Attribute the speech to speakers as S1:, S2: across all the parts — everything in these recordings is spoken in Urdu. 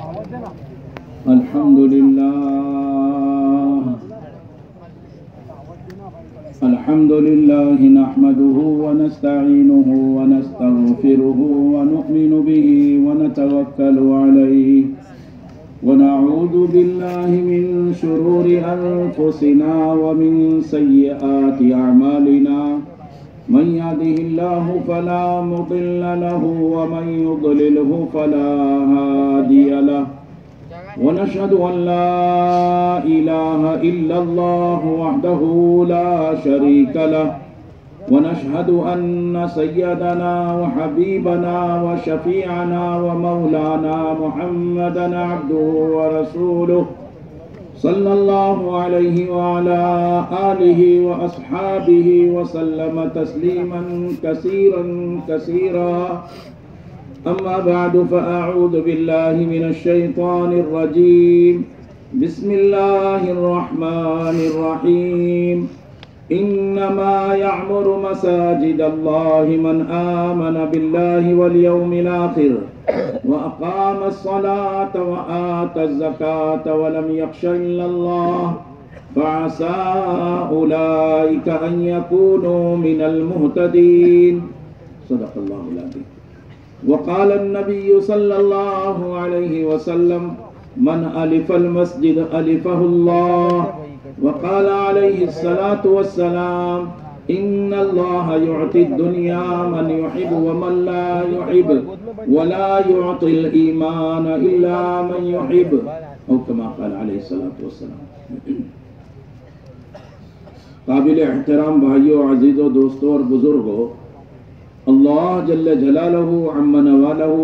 S1: الحمد لله نحمده ونستعينه ونستغفره ونؤمن به ونتوكل عليه ونعوذ بالله من شرور أنفسنا ومن سيئات أعمالنا من يهده الله فلا مضل له ومن يضلله فلا هادي له ونشهد أن لا إله إلا الله وحده لا شريك له ونشهد أن سيدنا وحبيبنا وشفيعنا ومولانا محمدا عبده ورسوله صلى الله عليه وعلى آله وأصحابه وسلم تسليما كثيرا كثيرا أما بعد فأعوذ بالله من الشيطان الرجيم بسم الله الرحمن الرحيم إنما يعمر مساجد الله من آمن بالله واليوم الآخر وأقام الصلاة وآتى الزكاة ولم يخش إلا الله فعسى أولئك أن يكونوا من المهتدين صدق الله العظيم. وقال النبي صلى الله عليه وسلم من ألف المسجد ألفه الله. وقال عليه الصلاة والسلام إن الله يعطي الدنيا من يحب ومن لا يحب ولا يعطي الإيمان إلا من يحب أو كما قال عليه الصلاة والسلام. قابل احترام بھائیوں، عزیزوں، دوستوں اور بزرگوں، اللہ جل جلالہ عم نوالہ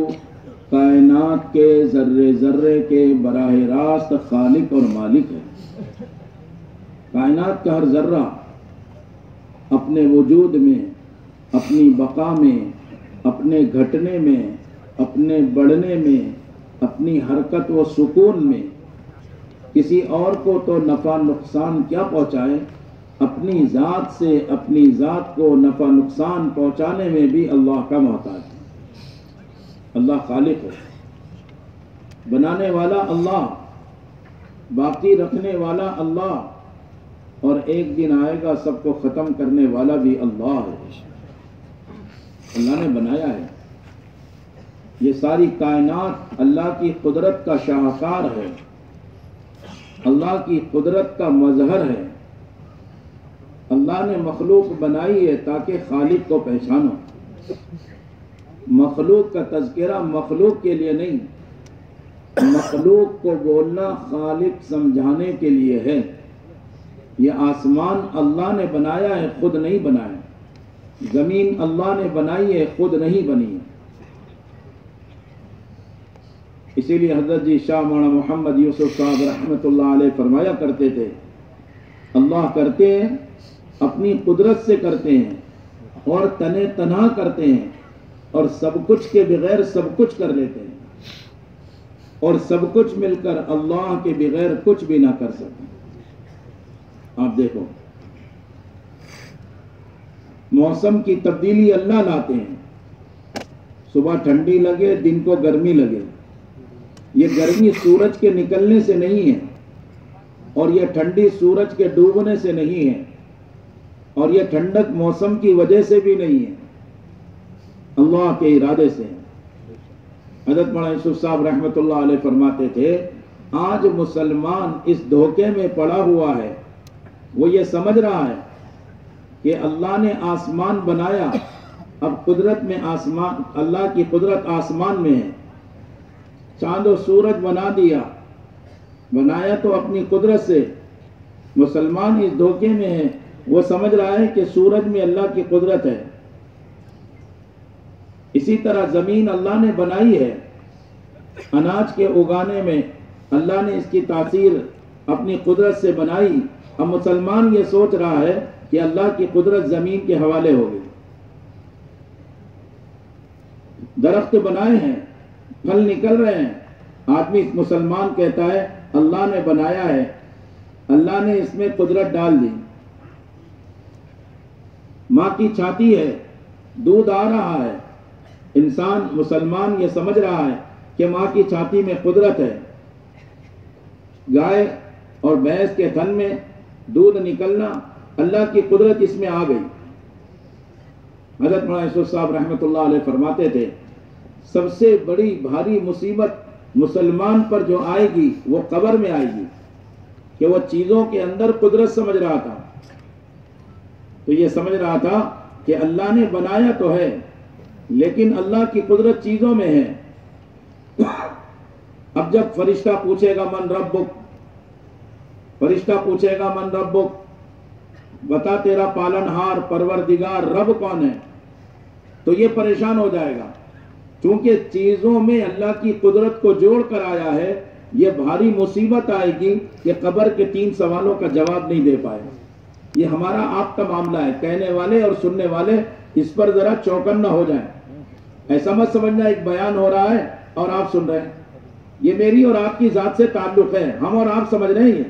S1: کائنات کے ذرے ذرے کے براہ راست خالق اور مالک ہے. کائنات کا ہر ذرہ اپنے وجود میں، اپنی بقا میں، اپنے گھٹنے میں، اپنے بڑھنے میں، اپنی حرکت و سکون میں کسی اور کو تو نفع نقصان کیا پہنچائے، اپنی ذات سے اپنی ذات کو نفع نقصان پہنچانے میں بھی اللہ کا محتاج ہے. اللہ خالق ہے، بنانے والا اللہ، باقی رکھنے والا اللہ، اور ایک دن آئے گا سب کو ختم کرنے والا بھی اللہ ہے. اللہ نے بنایا ہے. یہ ساری کائنات اللہ کی قدرت کا شاہکار ہے، اللہ کی قدرت کا مظہر ہے. اللہ نے مخلوق بنائی ہے تاکہ خالق کو پہچانو. مخلوق کا تذکرہ مخلوق کے لیے نہیں، مخلوق کو بولنا خالق سمجھانے کے لیے ہے. یہ آسمان اللہ نے بنایا ہے، خود نہیں بنایا. زمین اللہ نے بنائی ہے، خود نہیں بنی ہے. اسی لیے حضرت جی شاہ مولانا محمد یوسف صاحب رحمۃ اللہ علیہ فرمایا کرتے تھے، اللہ کرتے ہیں اپنی قدرت سے کرتے ہیں اور تنے تنہا کرتے ہیں اور سب کچھ کے بغیر سب کچھ کر لیتے ہیں اور سب کچھ مل کر اللہ کے بغیر کچھ بھی نہ کر سکتے. آپ دیکھو، موسم کی تبدیلی اللہ لاتے ہیں. صبح ٹھنڈی لگے، دن کو گرمی لگے. یہ گرمی سورج کے نکلنے سے نہیں ہے اور یہ ٹھنڈی سورج کے ڈوبنے سے نہیں ہے اور یہ ٹھنڈک موسم کی وجہ سے بھی نہیں ہے، اللہ کے ارادے سے. حضرت مولانا یوسف صاحب رحمۃ اللہ علیہ فرماتے تھے، آج مسلمان اس دھوکے میں پڑا ہوا ہے، وہ یہ سمجھ رہا ہے کہ اللہ نے آسمان بنایا، اب قدرت میں آسمان، اللہ کی قدرت آسمان میں ہے. چاند و سورج بنا دیا، بنایا تو اپنی قدرت سے. مسلمان اس دھوکے میں ہے، وہ سمجھ رہا ہے کہ سورج میں اللہ کی قدرت ہے. اسی طرح زمین اللہ نے بنائی ہے، اناج کے اگانے میں اللہ نے اس کی تاثیر اپنی قدرت سے بنائی. اب مسلمان یہ سوچ رہا ہے کہ اللہ کی قدرت زمین کے حوالے ہو گئی. درخت بنائے ہیں، پھل نکل رہے ہیں، آدمی مسلمان کہتا ہے اللہ نے بنایا ہے، اللہ نے اس میں قدرت ڈال دی. ماں کی چھاتی ہے، دودھ آ رہا ہے. انسان مسلمان یہ سمجھ رہا ہے کہ ماں کی چھاتی میں قدرت ہے. گائے اور بھینس کے تھن میں دودھ نکلنا، اللہ کی قدرت اس میں آ گئی. حضرت مولانا یوسف صاحب رحمۃ اللہ علیہ فرماتے تھے سب سے بڑی بھاری مصیبت مسلمان پر جو آئے گی وہ قبر میں آئے گی، کہ وہ چیزوں کے اندر قدرت سمجھ رہا تھا. تو یہ سمجھ رہا تھا کہ اللہ نے بنایا تو ہے لیکن اللہ کی قدرت چیزوں میں ہے. اب جب فرشتہ پوچھے گا من ربک، فرشتہ پوچھے گا من ربک، بتا تیرا پالنہار پروردگار رب کون ہے، تو یہ پریشان ہو جائے گا. چونکہ چیزوں میں اللہ کی قدرت کو جوڑ کر آیا ہے، یہ بھاری مصیبت آئے گی کہ قبر کے 3 سوالوں کا جواب نہیں دے پائے. یہ ہمارا آپ کا معاملہ ہے، کہنے والے اور سننے والے اس پر ذرا چوکن نہ ہو جائیں. ایسا مت سمجھنا ایک بیان ہو رہا ہے اور آپ سن رہے ہیں. یہ میری اور آپ کی ذات سے تعلق ہے، ہم اور آپ سمجھ رہے ہیں.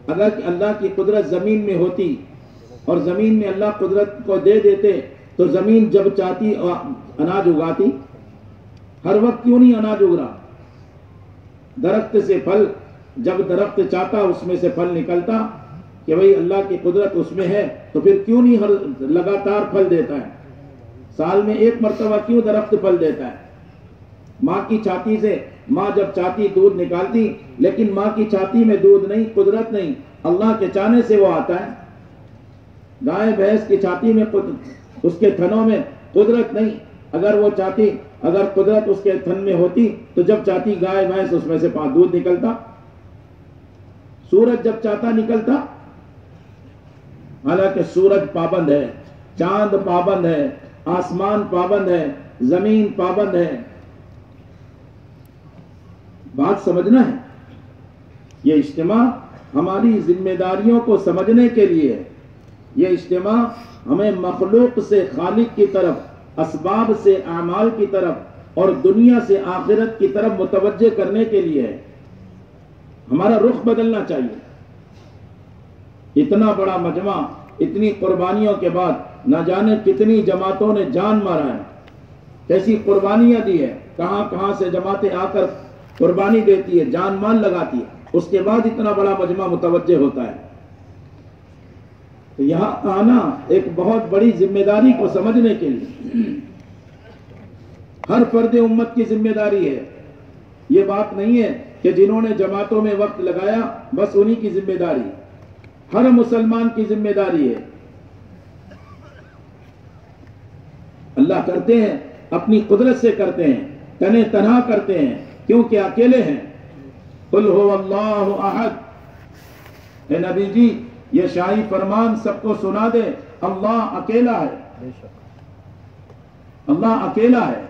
S1: اگر اللہ کی قدرت زمین میں ہوتی اور زمین میں اللہ قدرت کو دے دیتے تو زمین جب چاہتی اناج اگاتی. ہر وقت کیوں نہیں اناج اگ رہا؟ درخت سے پھل، جب درخت چاہتا اس میں سے پھل نکلتا کہ بھئی اللہ کی قدرت اس میں ہے، تو پھر کیوں نہیں ہر لگاتار پھل دیتا ہے؟ سال میں 1 مرتبہ کیوں درخت پھل دیتا ہے؟ ماں کی چھاتی سے ماں جب چاہتی دودھ نکالتی، لیکن ماں کی چھاتی میں دودھ نہیں، قدرت نہیں، اللہ کے چاہنے سے وہ آتا ہے. گائے بھینس کی چھاتی میں اس کے تھنوں میں قدرت نہیں. اگر وہ چاہتی، اگر قدرت اس کے تھن میں ہوتی تو جب چاہتی گائے بھینس اس میں سے دودھ نکلتا. سورج جب چاہتا نکلتا. حالانکہ سورج پابند ہے، چاند پابند ہے، آسمان پابند ہے، زمین پابند ہے. بات سمجھنا ہے. یہ اجتماع ہماری ذمہ داریوں کو سمجھنے کے لیے ہے. یہ اجتماع ہمیں مخلوق سے خالق کی طرف، اسباب سے اعمال کی طرف اور دنیا سے آخرت کی طرف متوجہ کرنے کے لیے ہے. ہمارا رخ بدلنا چاہیے. اتنا بڑا مجمع، اتنی قربانیوں کے بعد نہ جانے کتنی جماعتوں نے جان مارا ہے، کیسی قربانیاں دی ہے، کہاں کہاں سے جماعتیں آ کر قربانی دیتی ہے، جان مال لگاتی ہے، اس کے بعد اتنا بڑا مجمع متوجہ ہوتا ہے. تو یہاں آنا ایک بہت بڑی ذمہ داری کو سمجھنے کے لیے ہر فرد امت کی ذمہ داری ہے. یہ بات نہیں ہے کہ جنہوں نے جماعتوں میں وقت لگایا بس انہی کی ذمہ داری. ہر مسلمان کی ذمہ داری ہے. اللہ کرتے ہیں اپنی قدرت سے کرتے ہیں، تنہ تنہا کرتے ہیں کیونکہ اکیلے ہیں. قل هو اللہ احد. اے نبی جی یہ شاہی فرمان سب کو سنا دے، اللہ اکیلا ہے. اللہ اکیلا ہے.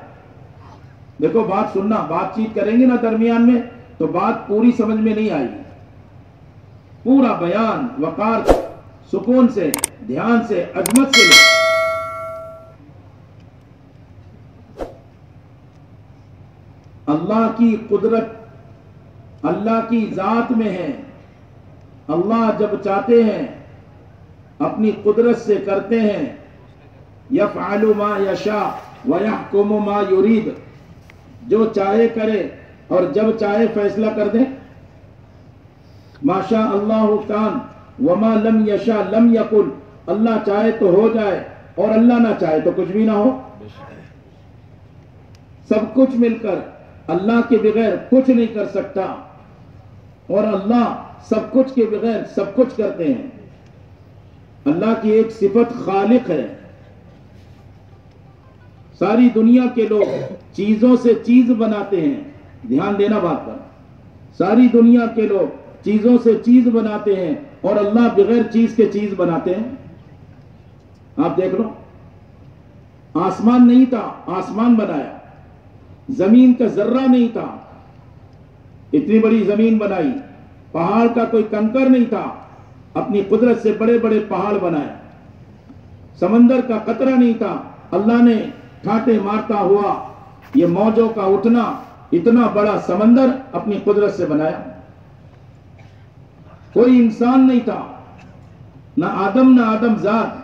S1: دیکھو بات سننا، بات چیت کریں گے نا درمیان میں تو بات پوری سمجھ میں نہیں آئی. پورا بیان وقار، سکون سے، دھیان سے، عظمت سے لے. اللہ کی قدرت اللہ کی ذات میں ہے. اللہ جب چاہتے ہیں اپنی قدرت سے کرتے ہیں. یفعل ما یشاء ویحکم ما یرید. جو چاہے کرے اور جب چاہے فیصلہ کر دے. ما شاء اللہ کان وما لم یشاء لم یکن. اللہ چاہے تو ہو جائے اور اللہ نہ چاہے تو کچھ بھی نہ ہو. سب کچھ مل کر اللہ کے بغیر کچھ نہیں کر سکتا اور اللہ سب کچھ کے بغیر سب کچھ کرتے ہیں. اللہ کی ایک صفت خالق ہے. ساری دنیا کے لوگ چیزوں سے چیز بناتے ہیں. دھیان دینا بات پر. ساری دنیا کے لوگ چیزوں سے چیز بناتے ہیں اور اللہ بغیر چیز کے چیز بناتے ہیں. آپ دیکھ لو، آسمان نہیں تھا، آسمان بنایا. زمین کا ذرہ نہیں تھا، اتنی بڑی زمین بنائی. پہاڑ کا کوئی کنکر نہیں تھا، اپنی قدرت سے بڑے بڑے پہاڑ بنائے. سمندر کا قطرہ نہیں تھا، اللہ نے ٹھاٹے مارتا ہوا یہ موجوں کا اٹھنا اتنا بڑا سمندر اپنی قدرت سے بنایا. کوئی انسان نہیں تھا، نہ آدم ذات.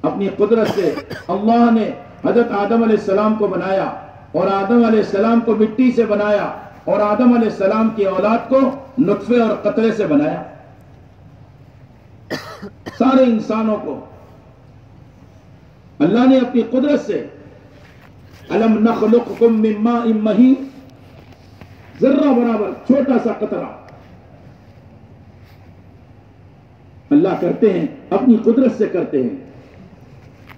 S1: اپنی قدرت سے اللہ نے حضرت آدم علیہ السلام کو بنایا. اور آدم علیہ السلام کو مٹی سے بنایا اور آدم علیہ السلام کی اولاد کو نطفے اور قطرے سے بنایا. سارے انسانوں کو اللہ نے اپنی قدرت سے الم نخلقکم من ماء مہین، ذرہ برابر چھوٹا سا قطرہ اللہ کرتے ہیں، اپنی قدرت سے کرتے ہیں.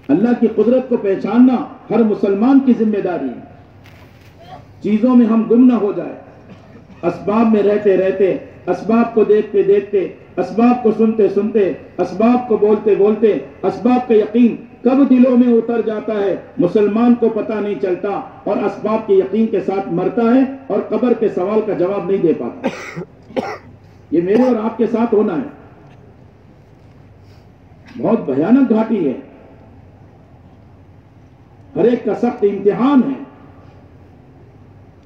S1: اللہ کی قدرت کو پہچاننا ہر مسلمان کی ذمہ داری ہے. چیزوں میں ہم گم نہ ہو جائے، اسباب میں رہتے رہتے، اسباب کو دیکھتے دیکھتے، اسباب کو سنتے سنتے، اسباب کو بولتے بولتے، اسباب کا یقین کب دلوں میں اتر جاتا ہے مسلمان کو پتہ نہیں چلتا، اور اسباب کے یقین کے ساتھ مرتا ہے اور قبر کے سوال کا جواب نہیں دے پاتا. یہ میرے اور آپ کے ساتھ ہونا ہے. بہت بھیانک گھاٹی ہے، ہر ایک کا سخت امتحان ہے.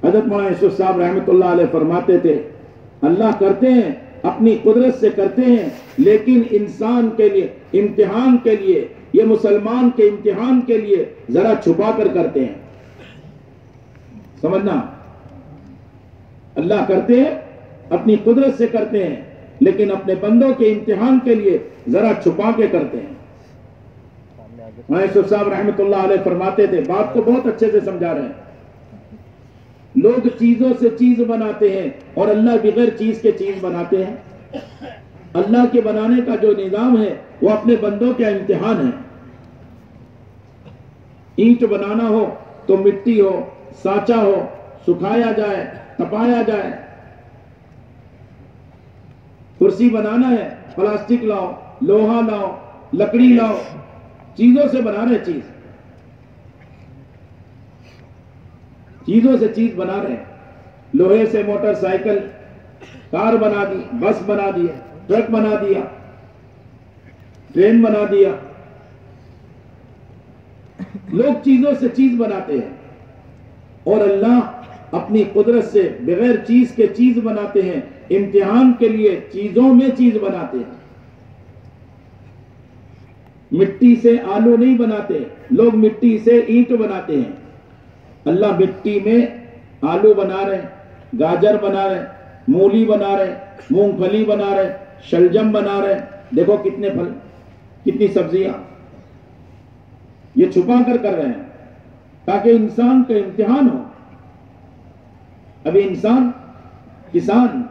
S1: حضرت مولانا یوسف صاحب رحمۃ اللہ علیہ فرماتے تھے اللہ کرتے ہیں اپنی قدرت سے کرتے ہیں، لیکن انسان کے لیے امتحان کے لیے، یہ مسلمان کے امتحان کے لیے ذرا چھپا کر کرتے ہیں. سمجھنا، اللہ کرتے ہیں اپنی قدرت سے کرتے ہیں، لیکن اپنے بندوں کے امتحان کے لیے ذرا چھپا کے کرتے ہیں. مولانا یوسف صاحب رحمۃ اللہ علیہ فرماتے تھے، بات کو بہت اچھے سے سمجھا رہے ہیں، لوگ چیزوں سے چیز بناتے ہیں اور اللہ بغیر چیز کے چیز بناتے ہیں. اللہ کے بنانے کا جو نظام ہے وہ اپنے بندوں کا امتحان ہے. اینٹ بنانا ہو تو مٹی ہو، سانچا ہو، سکھایا جائے، تپایا جائے. کرسی بنانا ہے، پلاسٹک لاؤ، لوہا لاؤ، لکڑی لاؤ، چیزوں سے بنا رہے چیزوں سے چیز بنا رہے ہیں. لوہے سے موٹر سائیکل، کار بنا دی، بس بنا دیا، ٹرک بنا دیا، ٹرین بنا دیا. لوگ چیزوں سے چیز بناتے ہیں اور اللہ اپنی قدرت سے بغیر چیز کے چیز بناتے ہیں. امتحان کے لیے چیزوں میں چیز بناتے ہیں. مٹی سے آلو نہیں بناتے، لوگ مٹی سے اینٹ بناتے ہیں. اللہ مٹی میں آلو بنا رہے، گاجر بنا رہے، مولی بنا رہے، مونگ پھلی بنا رہے، شلجم بنا رہے. دیکھو کتنے پھل، کتنی سبزیاں، یہ چھپا کر رہے ہیں تاکہ انسان کا امتحان ہو. ابھی انسان، کسان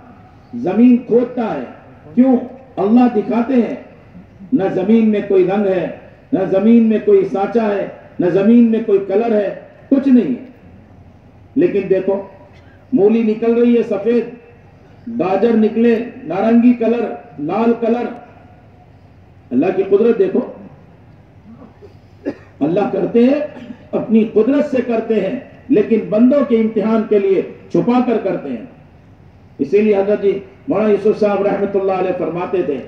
S1: زمین کھودتا ہے، کیوں؟ اللہ دکھاتے ہیں نہ زمین میں کوئی رنگ ہے، نہ زمین میں کوئی سانچا ہے، نہ زمین میں کوئی کلر ہے، کچھ نہیں ہے. لیکن دیکھو مولی نکل رہی ہے سفید، گاجر نکلے نارنگی کلر، لال کلر. اللہ کی قدرت دیکھو. اللہ کرتے ہیں اپنی قدرت سے کرتے ہیں، لیکن بندوں کے امتحان کے لیے چھپا کر کرتے ہیں. اسی لیے حضرت جی مولانا یوسف صاحب رحمۃ اللہ علیہ فرماتے تھے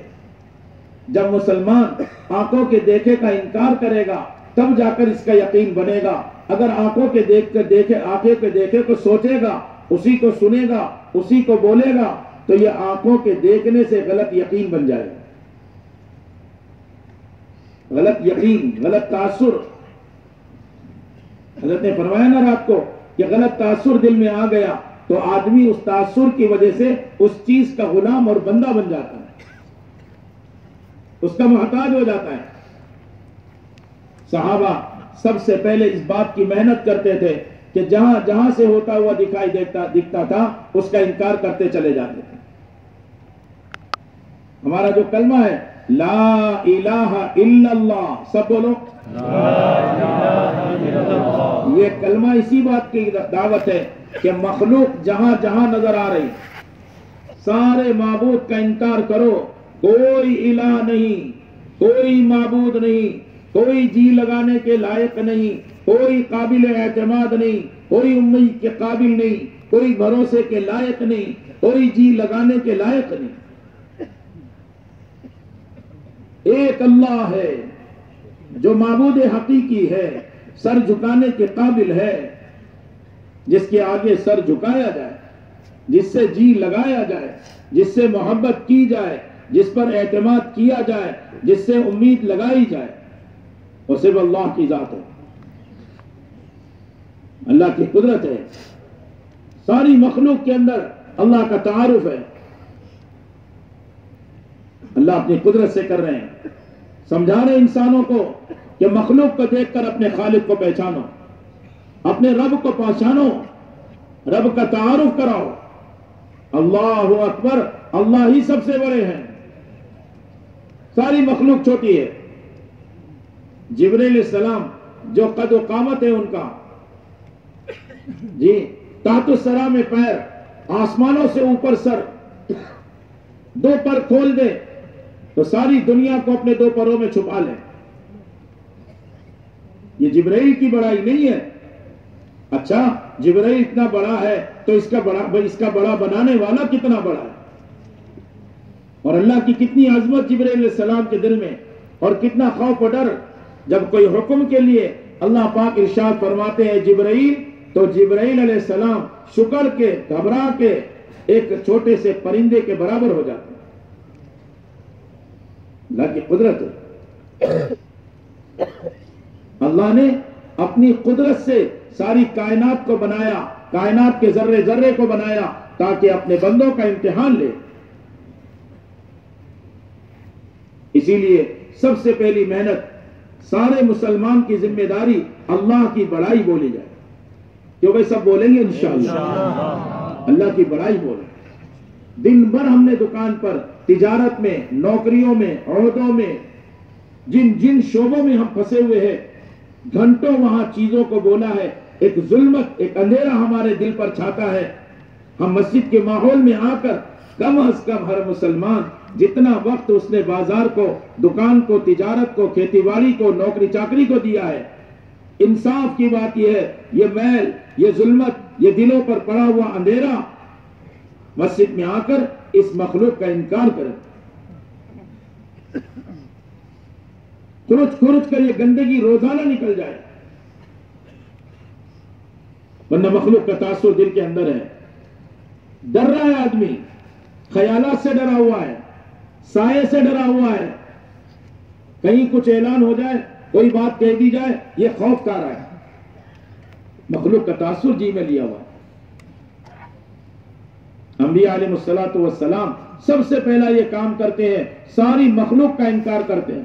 S1: جب مسلمان آنکھوں کے دیکھے کا انکار کرے گا تب جا کر اس کا یقین بنے گا. اگر آنکھوں کے آنکھوں کے دیکھے کو سوچے گا، اسی کو سنے گا، اسی کو بولے گا، تو یہ آنکھوں کے دیکھنے سے غلط یقین بن جائے گا. غلط یقین، غلط تاثر. حضرت نے فرمایا نا رات کو کہ غلط تاثر دل میں آ گیا تو آدمی اس تاثر کی وجہ سے اس چیز کا غلام اور بندہ بن جاتا ہے، اس کا محتاج ہو جاتا ہے. صحابہ سب سے پہلے اس بات کی محنت کرتے تھے کہ جہاں جہاں سے ہوتا ہوا دکھائی دکھتا تھا اس کا انکار کرتے چلے جاتے تھے. ہمارا جو کلمہ ہے لا الہ الا اللہ، سب بولو لا الہ الا اللہ. یہ کلمہ اسی بات کی دعوت ہے کہ مخلوق جہاں جہاں نظر آ رہی سارے معبود کا انکار کرو. کوئی الہ نہیں، کوئی معبود نہیں، کوئی جی لگانے کے لائق نہیں، کوئی قابل اعتماد نہیں، کوئی امید کے قابل نہیں، کوئی بھروسے کے لائق نہیں، کوئی جی لگانے کے لائق نہیں. ایک اللہ ہے جو معبود حقیقی ہے، سر جھکانے کے قابل ہے، جس کے آگے سر جھکایا جائے، جس سے جی لگایا جائے، جس سے محبت کی جائے، جس پر اعتماد کیا جائے، جس سے امید لگائی جائے، وہ صرف اللہ کی ذات ہے. اللہ کی قدرت ہے. ساری مخلوق کے اندر اللہ کا تعارف ہے. اللہ اپنی قدرت سے کر رہے ہیں. سمجھا رہے انسانوں کو کہ مخلوق کو دیکھ کر اپنے خالق کو پہچانو, اپنے رب کو پہچانو, رب کا تعارف کراؤ. اللہ اکبر, اللہ ہی سب سے بڑے ہیں, ساری مخلوق چھوٹی ہے. جبرائیل علیہ السلام جو قد و قامت ہے ان کا, جی تحت الثری میں پیر, آسمانوں سے اوپر سر, دو پر کھول دے تو ساری دنیا کو اپنے دو پروں میں چھپا لے. یہ جبرائیل کی بڑائی نہیں ہے. اچھا جبرائیل اتنا بڑا ہے تو اس کا بڑا بنانے والا کتنا بڑا ہے, اور اللہ کی کتنی عظمت جبرائیل علیہ السلام کے دل میں, اور کتنا خوف و ڈر جب کوئی حکم کے لیے اللہ پاک ارشاد فرماتے ہیں جبرائیل, تو جبرائیل علیہ السلام شکر کے گھبرا کے ایک چھوٹے سے پرندے کے برابر ہو جاتے ہیں. اللہ کی قدرت ہے. اللہ نے اپنی قدرت سے ساری کائنات کو بنایا, کائنات کے ذرے ذرے کو بنایا تاکہ اپنے بندوں کا امتحان لے. اسی لیے سب سے پہلی محنت سارے مسلمان کی ذمہ داری اللہ کی بڑائی بولی جائے. کیوں بھائی سب بولیں گے انشاءاللہ, اللہ کی بڑائی بولیں. دن بھر ہم نے دکان پر, تجارت میں, نوکریوں میں, عہدوں میں, جن شعبوں میں ہم پھنسے ہوئے ہیں, گھنٹوں وہاں چیزوں کو بولا ہے. ایک ظلمت, ایک اندھیرا ہمارے دل پر چھاتا ہے. ہم مسجد کے ماحول میں آ کر کم از کم ہر مسلمان جتنا وقت اس نے بازار کو, دکان کو, تجارت کو, کھیتی باڑی کو, نوکری چاکری کو دیا ہے, انصاف کی بات یہ ہے یہ میل, یہ ظلمت, یہ دلوں پر پڑا ہوا اندھیرا مسجد میں آ کر اس مخلوق کا انکار کرے. کھرچ کر یہ گندگی روزانہ نکل جائے, ورنہ مخلوق کا تاثر دل کے اندر ہے. ڈر رہا ہے آدمی, خیالات سے ڈرا ہوا ہے, سائے سے ڈرا ہوا ہے. کہیں کچھ اعلان ہو جائے, کوئی بات کہہ دی جائے, یہ خوف کا رہا ہے. مخلوق کا تاثر جی میں لیا ہوا ہے. انبیاء علیہ الصلوۃ والسلام سب سے پہلا یہ کام کرتے ہیں, ساری مخلوق کا انکار کرتے ہیں.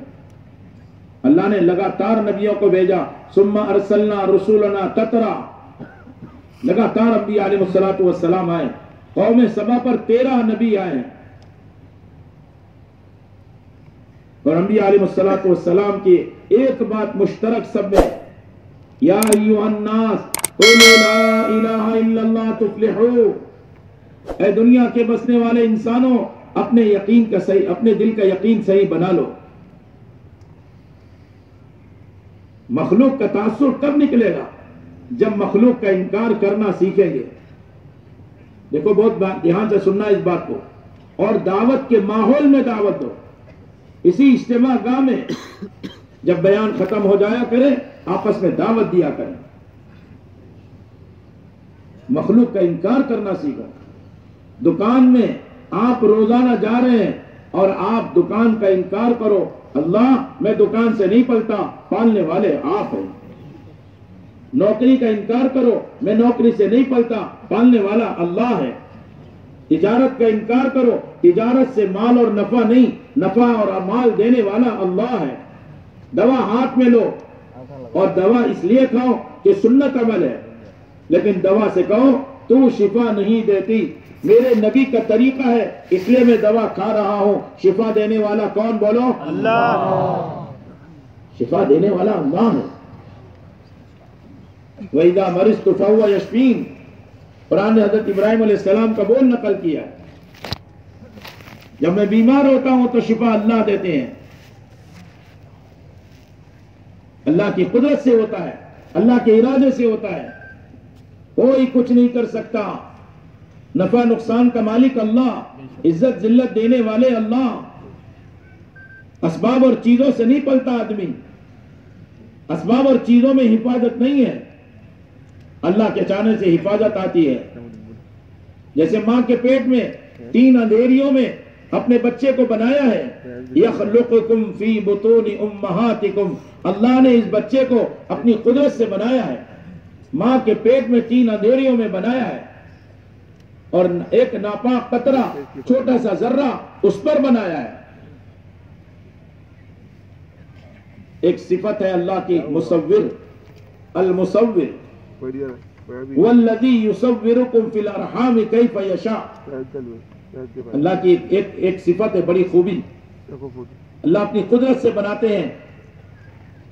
S1: اللہ نے لگاتار نبیوں کو بھیجا, ثم ارسلنا رسولنا تترا, لگاتار انبیاء علیہ الصلوۃ والسلام آئے. قوم سبا پر 13 نبی آئے ہیں, اور انبیاء علیہ الصلوۃ والسلام کی ایک بات مشترک سب میں, یا ایھا الناس قولوا لا الہ الا اللہ تفلحوا. اے دنیا کے بسنے والے انسانوں, اپنے یقین کا صحیح, اپنے دل کا یقین صحیح بنا لو. مخلوق کا تاثر کب نکلے گا؟ جب مخلوق کا انکار کرنا سیکھیں گے. دیکھو بہت دھیان سے سننا اس بات کو, اور دعوت کے ماحول میں دعوت دو. اسی اجتماع گاہ میں جب بیان ختم ہو جایا کرے, آپس میں دعوت دیا کریں. مخلوق کا انکار کرنا سیکھو. دکان میں آپ روزانہ جا رہے ہیں اور آپ دکان کا انکار کرو, اللہ میں دکان سے نہیں پلتا, پالنے والے آپ ہیں. نوکری کا انکار کرو, میں نوکری سے نہیں پلتا, پالنے والا اللہ ہے. تجارت کا انکار کرو, تجارت سے مال اور نفع نہیں, نفع اور مال دینے والا اللہ ہے. دوا ہاتھ میں لو, اور دوا اس لیے کھاؤ کہ سنت عمل ہے, لیکن دوا سے کہو تو شفا نہیں دیتی, میرے نبی کا طریقہ ہے اس لیے میں دوا کھا رہا ہوں. شفا دینے والا کون بولو؟ اللہ. شفا دینے والا اللہ ہے. وَإِذَا مَرِضْتُ فَهُوَ يَشْفِينِ, قرآن نے حضرت ابراہیم علیہ السلام کا بول نقل کیا. جب میں بیمار ہوتا ہوں تو شفا اللہ دیتے ہیں. اللہ کی قدرت سے ہوتا ہے, اللہ کے ارادے سے ہوتا ہے. کوئی کچھ نہیں کر سکتا. نفع نقصان کا مالک اللہ, عزت ذلت دینے والے اللہ. اسباب اور چیزوں سے نہیں پلتا آدمی, اسباب اور چیزوں میں حفاظت نہیں ہے, اللہ کے چاہنے سے حفاظت آتی ہے. جیسے ماں کے پیٹ میں 3 اندھیریوں میں اپنے بچے کو بنایا ہے. یخلقکم فی بطون امہاتکم, اللہ نے اس بچے کو اپنی قدرت سے بنایا ہے. ماں کے پیٹ میں 3 اندھیریوں میں بنایا ہے، اور ایک ناپاک قطرہ چھوٹا سا ذرہ اس پر بنایا ہے۔ ایک صفت ہے اللہ کی مصور، المصور، والذی یصورکم فی الارحام کیف یشاء۔ اللہ کی ایک صفت ہے، بڑی خوبی، اللہ اپنی قدرت سے بناتے ہیں۔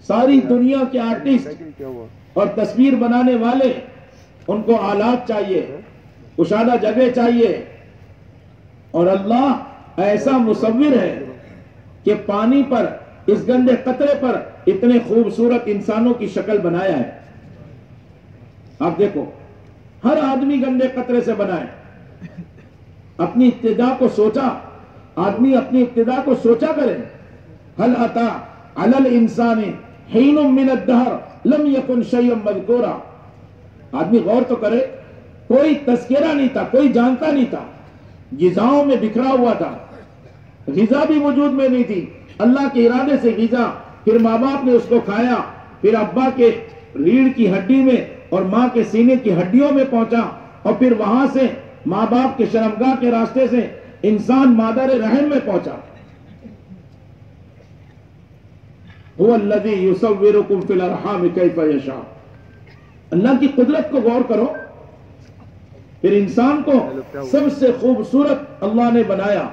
S1: ساری دنیا کے آرٹسٹ اور تصویر بنانے والے، ان کو آلات چاہیے، کشادہ جگہ چاہیے، اور اللہ ایسا مصور ہے کہ پانی پر، اس گندے قطرے پر اتنے خوبصورت انسانوں کی شکل بنایا ہے۔ آپ دیکھو، ہر آدمی گندے قطرے سے بنا ہے۔ اپنی ابتدا کو سوچا، آدمی اپنی ابتدا کو سوچا کرے۔ هل اتى على الانسان حين من الدهر لم يكن شيئا مذكورا۔ آدمی غور تو کرے، کوئی تذکرہ نہیں تھا، کوئی جانتا نہیں تھا، غذاؤں میں بکھرا ہوا تھا، غذا بھی وجود میں نہیں تھی، اللہ کے ارادے سے غذا، پھر ماں باپ نے اس کو کھایا، پھر ابا کے ریڑھ کی ہڈی میں اور ماں کے سینے کی ہڈیوں میں پہنچا، اور پھر وہاں سے ماں باپ کے شرمگاہ کے راستے سے انسان مادر رحم میں پہنچا۔ هو الذی یصورکم فی الارحام کیف یشاء۔ اللہ کی قدرت کو غور کرو، پھر انسان کو سب سے خوبصورت اللہ نے بنایا۔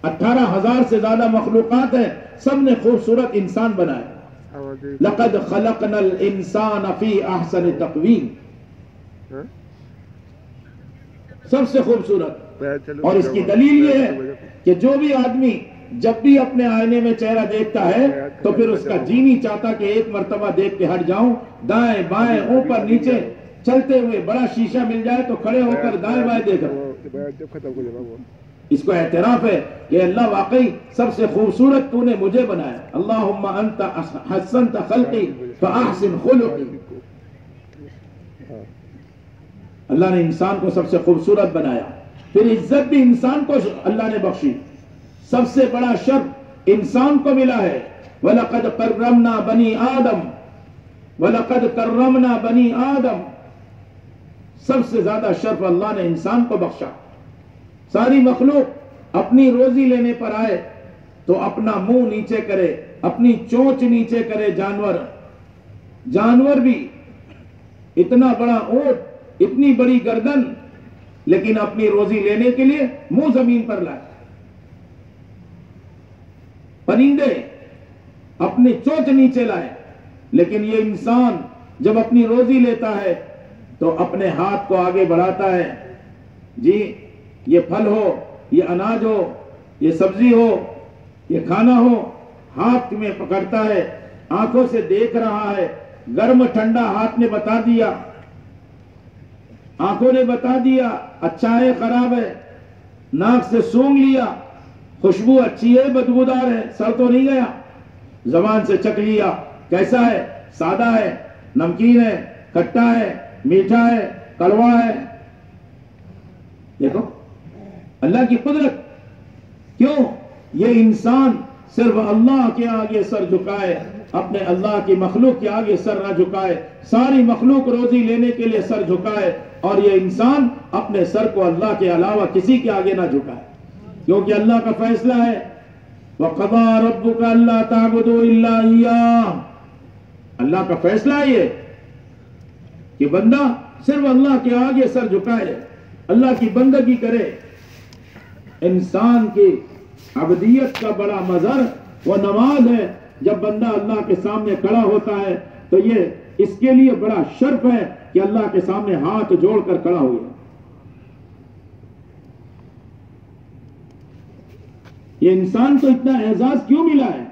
S1: 18,000 سے زیادہ مخلوقات ہیں، سب نے خوبصورت انسان بنایا۔ لقد خلقنا الانسان فی احسن تقویم، سب سے خوبصورت۔ اور اس کی دلیل یہ ہے کہ جو بھی آدمی جب بھی اپنے آئینے میں چہرہ دیکھتا ہے تو پھر اس کا جی نہیں چاہتا کہ ایک مرتبہ دیکھ کے ہٹ جاؤں، دائیں بائیں اوپر نیچے چلتے ہوئے بڑا شیشہ مل جائے تو کھڑے ہو کر دائیں بائیں دیکھو۔ اس کو اعتراف ہے کہ اللہ واقعی سب سے خوبصورت تو نے مجھے بنایا۔ اللہم انت حسنت خلقی فاحسن خلقی۔ اللہ نے انسان کو سب سے خوبصورت بنایا، پھر عزت بھی انسان کو اللہ نے بخشی۔ سب سے بڑا شرف انسان کو ملا ہے، وَلَقَدْ كَرَّمْنَا بَنِي آدم، وَلَقَدْ كَرَّمْنَا بَنِي آدم۔ سب سے زیادہ شرف اللہ نے انسان کو بخشا۔ ساری مخلوق اپنی روزی لینے پر آئے تو اپنا منہ نیچے کرے، اپنی چونچ نیچے کرے۔ جانور بھی، اتنا بڑا اونٹ، اتنی بڑی گردن، لیکن اپنی روزی لینے کے لیے منہ زمین پر لائے۔ پرندے اپنی چونچ نیچے لائے، لیکن یہ انسان جب اپنی روزی لیتا ہے تو اپنے ہاتھ کو آگے بڑھاتا ہے۔ جی، یہ پھل ہو، یہ اناج ہو، یہ سبزی ہو، یہ کھانا ہو، ہاتھ میں پکڑتا ہے، آنکھوں سے دیکھ رہا ہے، گرم ٹھنڈا ہاتھ نے بتا دیا، آنکھوں نے بتا دیا اچھا ہے خراب ہے، ناک سے سونگھ لیا، خوشبو اچھی ہے بدبودار ہے، سر تو نہیں گیا، زبان سے چکھ لیا کیسا ہے، سادہ ہے، نمکین ہے، کھٹا ہے، میٹھا ہے، کڑوا ہے۔ دیکھو اللہ کی قدرت، کیوں یہ انسان صرف اللہ کے آگے سر جھکائے، اپنے اللہ کی مخلوق کے آگے سر نہ جھکائے، ساری مخلوق روزی لینے کے لیے سر جھکائے، اور یہ انسان اپنے سر کو اللہ کے علاوہ کسی کے آگے نہ جھکائے، کیونکہ اللہ کا فیصلہ ہے وَقَضَىٰ رَبُّكَ أَلَّا تَعْبُدُوا إِلَّا إِيَّاهُ۔ اللہ کا فیصلہ ہے یہ کہ بندہ صرف اللہ کے آگے سر جھکائے، اللہ کی بندگی کرے۔ انسان کی عبدیت کا بڑا مظہر وہ نماز ہے۔ جب بندہ اللہ کے سامنے کھڑا ہوتا ہے تو یہ اس کے لیے بڑا شرف ہے کہ اللہ کے سامنے ہاتھ جوڑ کر کھڑا ہو گیا۔ یہ انسان کو اتنا اعزاز کیوں ملا ہے؟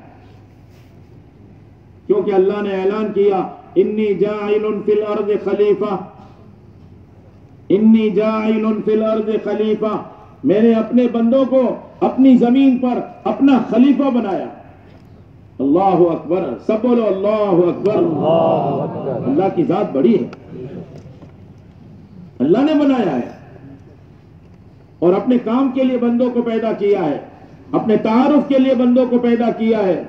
S1: کیونکہ اللہ نے اعلان کیا انی جاعل فی الارض خلیفہ، انی جاعل فی الارض خلیفہ، میں نے اپنے بندوں کو اپنی زمین پر اپنا خلیفہ بنایا۔ اللہ اکبر، سب بولو اللہ اکبر۔ اللہ کی ذات بڑی ہے، اللہ نے بنایا ہے اور اپنے کام کے لیے بندوں کو پیدا کیا ہے، اپنے تعارف کے لیے بندوں کو پیدا کیا ہے۔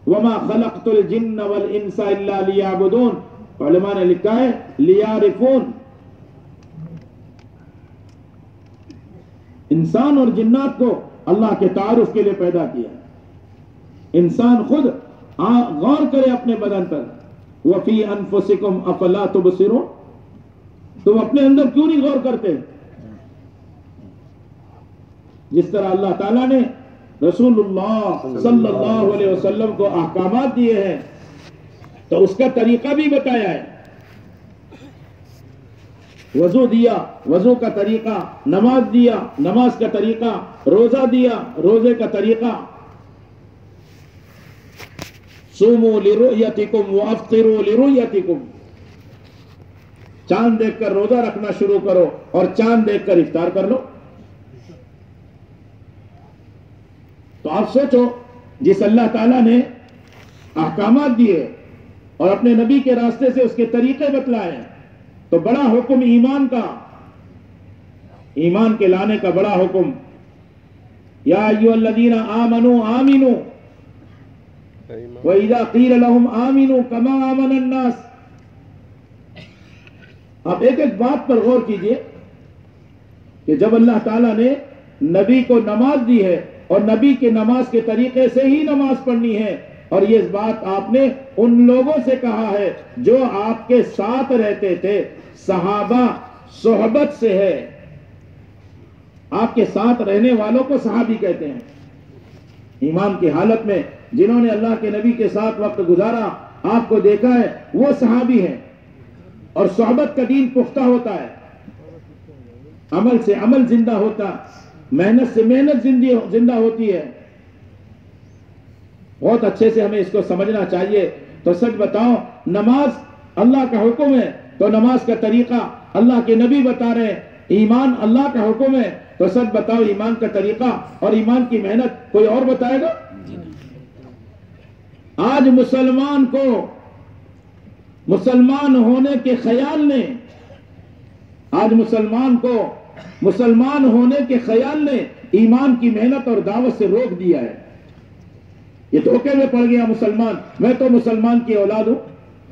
S1: وَمَا خَلَقْتُ الْجِنَّ وَالْإِنسَ إِلَّا لِيَعْبُدُونَ۔ علماء نے لکھا ہے لیعرفون. انسان اور جنات کو اللہ کے تعارف کے لیے پیدا کیا ہے. انسان خود غور کرے اپنے بدن پر. وفی انفسکم افلا تبصرون. تم اپنے اندر کیوں نہیں غور کرتے؟ جس طرح اللہ تعالیٰ نے رسول اللہ صلی اللہ علیہ وسلم کو احکامات دیے ہیں تو اس کا طریقہ بھی بتایا ہے. وضو دیا، وضو کا طریقہ، نماز دیا، نماز کا طریقہ، روزہ دیا، روزے کا طریقہ. صوموا لرؤیتکم وافطروا لرؤیتکم. چاند دیکھ کر روزہ رکھنا شروع کرو اور چاند دیکھ کر افطار کر لو. تو آپ سوچو، جس اللہ تعالیٰ نے احکامات دیے اور اپنے نبی کے راستے سے اس کے طریقے بتلائے، تو بڑا حکم ایمان کا، ایمان کے لانے کا بڑا حکم. یا ایھا الذین آمنوا آمنوا وَإِذَا قِيلَ لَهُمْ آمِنُوا كَمَا آمَنَ النَّاسِ. آپ ایک ایک بات پر غور کیجئے کہ جب اللہ تعالیٰ نے نبی کو نماز دی ہے اور نبی کے نماز کے طریقے سے ہی نماز پڑھنی ہے، اور یہ بات آپ نے ان لوگوں سے کہا ہے جو آپ کے ساتھ رہتے تھے. صحابہ صحبت سے ہے. آپ کے ساتھ رہنے والوں کو صحابی کہتے ہیں. ایمان کی حالت میں جنہوں نے اللہ کے نبی کے ساتھ وقت گزارا، آپ کو دیکھا ہے، وہ صحابی ہیں. اور صحبت کا دین پختہ ہوتا ہے، عمل سے عمل زندہ ہوتا، محنت سے محنت زندہ ہوتی ہے. بہت اچھے سے ہمیں اس کو سمجھنا چاہیے. تو سچ بتاؤ، نماز اللہ کا حکم ہے تو نماز کا طریقہ اللہ کے نبی بتا رہے ہیں. ایمان اللہ کا حکم ہے تو سچ بتاؤ، ایمان کا طریقہ اور ایمان کی محنت کوئی اور بتائے گا؟ آج مسلمان کو مسلمان ہونے کے خیال نے، آج مسلمان کو مسلمان ہونے کے خیال نے ایمان کی محنت اور دعوت سے روک دیا ہے. یہ دھوکے میں پڑ گیا مسلمان. میں تو مسلمان کی اولاد ہوں،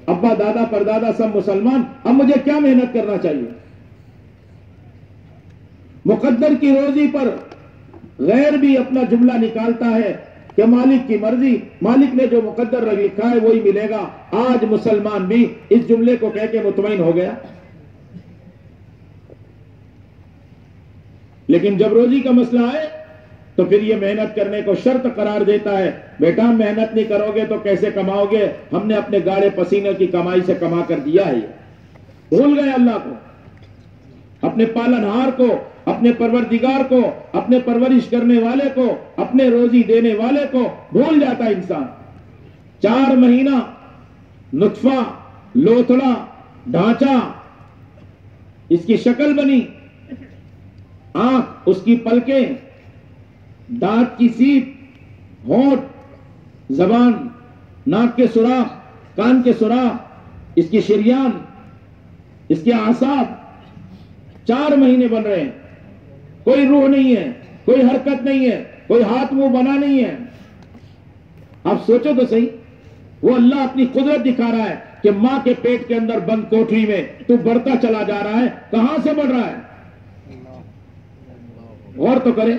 S1: ابا دادا پردادا سب مسلمان، اب مجھے کیا محنت کرنا چاہیے؟ مقدر کی روزی پر غیر بھی اپنا جملہ نکالتا ہے کہ مالک کی مرضی، مالک نے جو مقدر لکھا ہے وہی ملے گا. آج مسلمان بھی اس جملے کو کہہ کے مطمئن ہو گیا. لیکن جب روزی کا مسئلہ آئے تو پھر یہ محنت کرنے کو شرط قرار دیتا ہے. بیٹا محنت نہیں کرو گے تو کیسے کماؤ گے؟ ہم نے اپنے گاڑے پسینے کی کمائی سے کما کر دیا ہے. بھول گئے اللہ کو، اپنے پالنہار کو، اپنے پروردگار کو، اپنے پرورش کرنے والے کو، اپنے روزی دینے والے کو بھول جاتا ہے انسان. 4 مہینہ نطفہ، لوتھڑا، ڈھانچہ، اس کی شکل بنی، آنکھ، اس کی پلکیں، دانت کی سیپ، ہونٹ، زبان، ناک کے سوراخ، کان کے سوراخ، اس کی شریان، اس کے اعصاب، 4 مہینے بن رہے ہیں. کوئی روح نہیں ہے، کوئی حرکت نہیں ہے، کوئی ہاتھ منہ بنا نہیں ہے. آپ سوچو تو صحیح، وہ اللہ اپنی قدرت دکھا رہا ہے کہ ماں کے پیٹ کے اندر بند کوٹری میں تو بڑھتا چلا جا رہا ہے. کہاں سے بڑھ رہا ہے؟ غور تو کرے.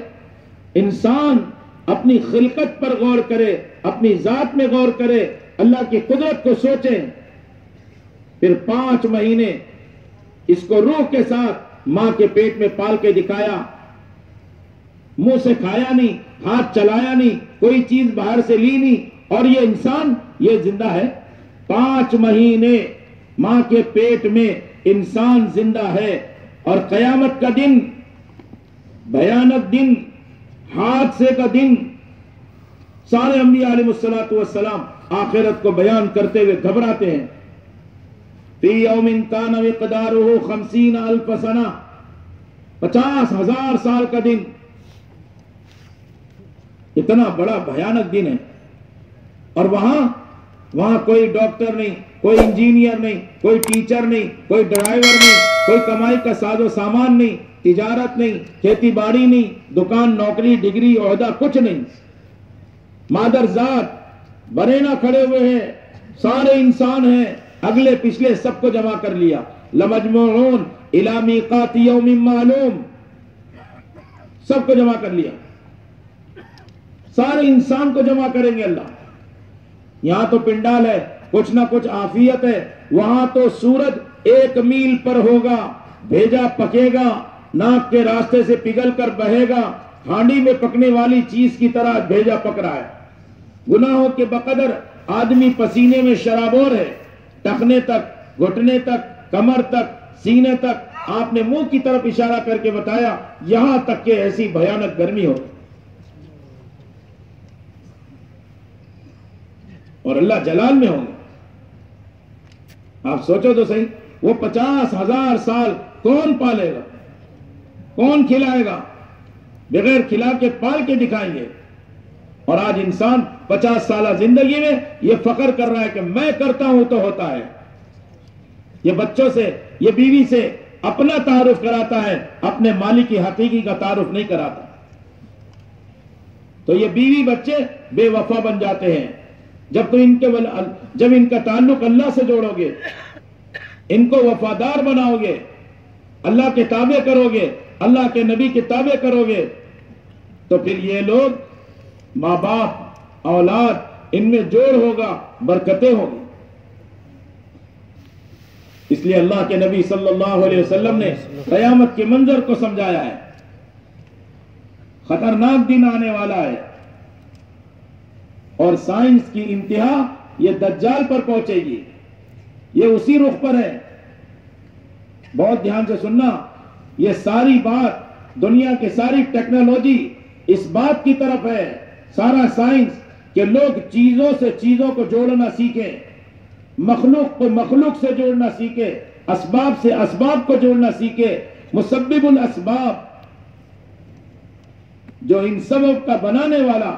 S1: انسان اپنی خلقت پر غور کرے، اپنی ذات میں غور کرے، اللہ کی قدرت کو سوچے. پھر 5 مہینے اس کو روح کے ساتھ ماں کے پیٹ میں پال کے دکھایا. منہ سے کھایا نہیں، ہاتھ چلایا نہیں، کوئی چیز باہر سے لی نہیں، اور یہ انسان یہ زندہ ہے. 5 مہینے ماں کے پیٹ میں انسان زندہ ہے. اور قیامت کا دن، بھیانک دن، حادثے کا دن، سارے انبیاء علیہ الصلوۃ والسلام آخرت کو بیان کرتے ہوئے گھبراتے ہیں. فی یوم کان مقدارہ 50,000 سنہ، 50,000 سال کا دن. اتنا بڑا بھیانک دن ہے. اور وہاں کوئی ڈاکٹر نہیں، کوئی انجینئر نہیں، کوئی ٹیچر نہیں، کوئی ڈرائیور نہیں، کوئی کمائی کا ساز و سامان نہیں، تجارت نہیں، کھیتی باڑی نہیں، دکان، نوکری، ڈگری، عہدہ، کچھ نہیں. مادر ذات برینا کھڑے ہوئے ہیں، سارے انسان ہیں، اگلے پچھلے سب کو جمع کر لیا. لمجموعون الی میقات یوم معلوم، سب کو جمع کر لیا، سارے انسان کو جمع کریں گے اللہ. یہاں تو پنڈال ہے، کچھ نہ کچھ عافیت ہے، وہاں تو سورج 1 میل پر ہوگا، بھیجا پکے گا، ناک کے راستے سے پگھل کر بہے گا، ہانڈی میں پکنے والی چیز کی طرح بھیجا پک رہا ہے. گناہوں کے بقدر آدمی پسینے میں شرابور ہے، ٹخنے تک، گھٹنے تک، کمر تک، سینے تک. آپ نے منہ کی طرف اشارہ کر کے بتایا یہاں تک کہ ایسی بھیانک گرمی ہو. اور اللہ جلال میں ہوں گے. آپ سوچو تو صحیح، وہ 50,000 سال کون پالے گا، کون کھلائے گا؟ بغیر کھلا کے پال کے دکھائیں گے. اور آج انسان 50 سالہ زندگی میں یہ فخر کر رہا ہے کہ میں کرتا ہوں تو ہوتا ہے. یہ بچوں سے، یہ بیوی سے اپنا تعارف کراتا ہے، اپنے مالک کی حقیقی کا تعارف نہیں کراتا. تو یہ بیوی بچے بے وفا بن جاتے ہیں. جب ان کا تعلق اللہ سے جوڑو گے، ان کو وفادار بناؤ گے، اللہ کے تابع کرو گے، اللہ کے نبی کے تابع کرو گے، تو پھر یہ لوگ ماں باپ، اولاد، ان میں جوڑ ہوگا، برکتیں ہوگی. اس لیے اللہ کے نبی صلی اللہ علیہ وسلم نے قیامت کے منظر کو سمجھایا ہے. خطرناک دن آنے والا ہے، اور سائنس کی انتہا یہ دجال پر پہنچے گی. یہ اسی رخ پر ہے. بہت دھیان سے سننا، یہ ساری بات، دنیا کی ساری ٹیکنالوجی اس بات کی طرف ہے، سارا سائنس، کہ لوگ چیزوں سے چیزوں کو جوڑنا سیکھیں، مخلوق کو مخلوق سے جوڑنا سیکھے، اسباب سے اسباب کو جوڑنا سیکھے. مسبب الاسباب، جو ان سبب کا بنانے والا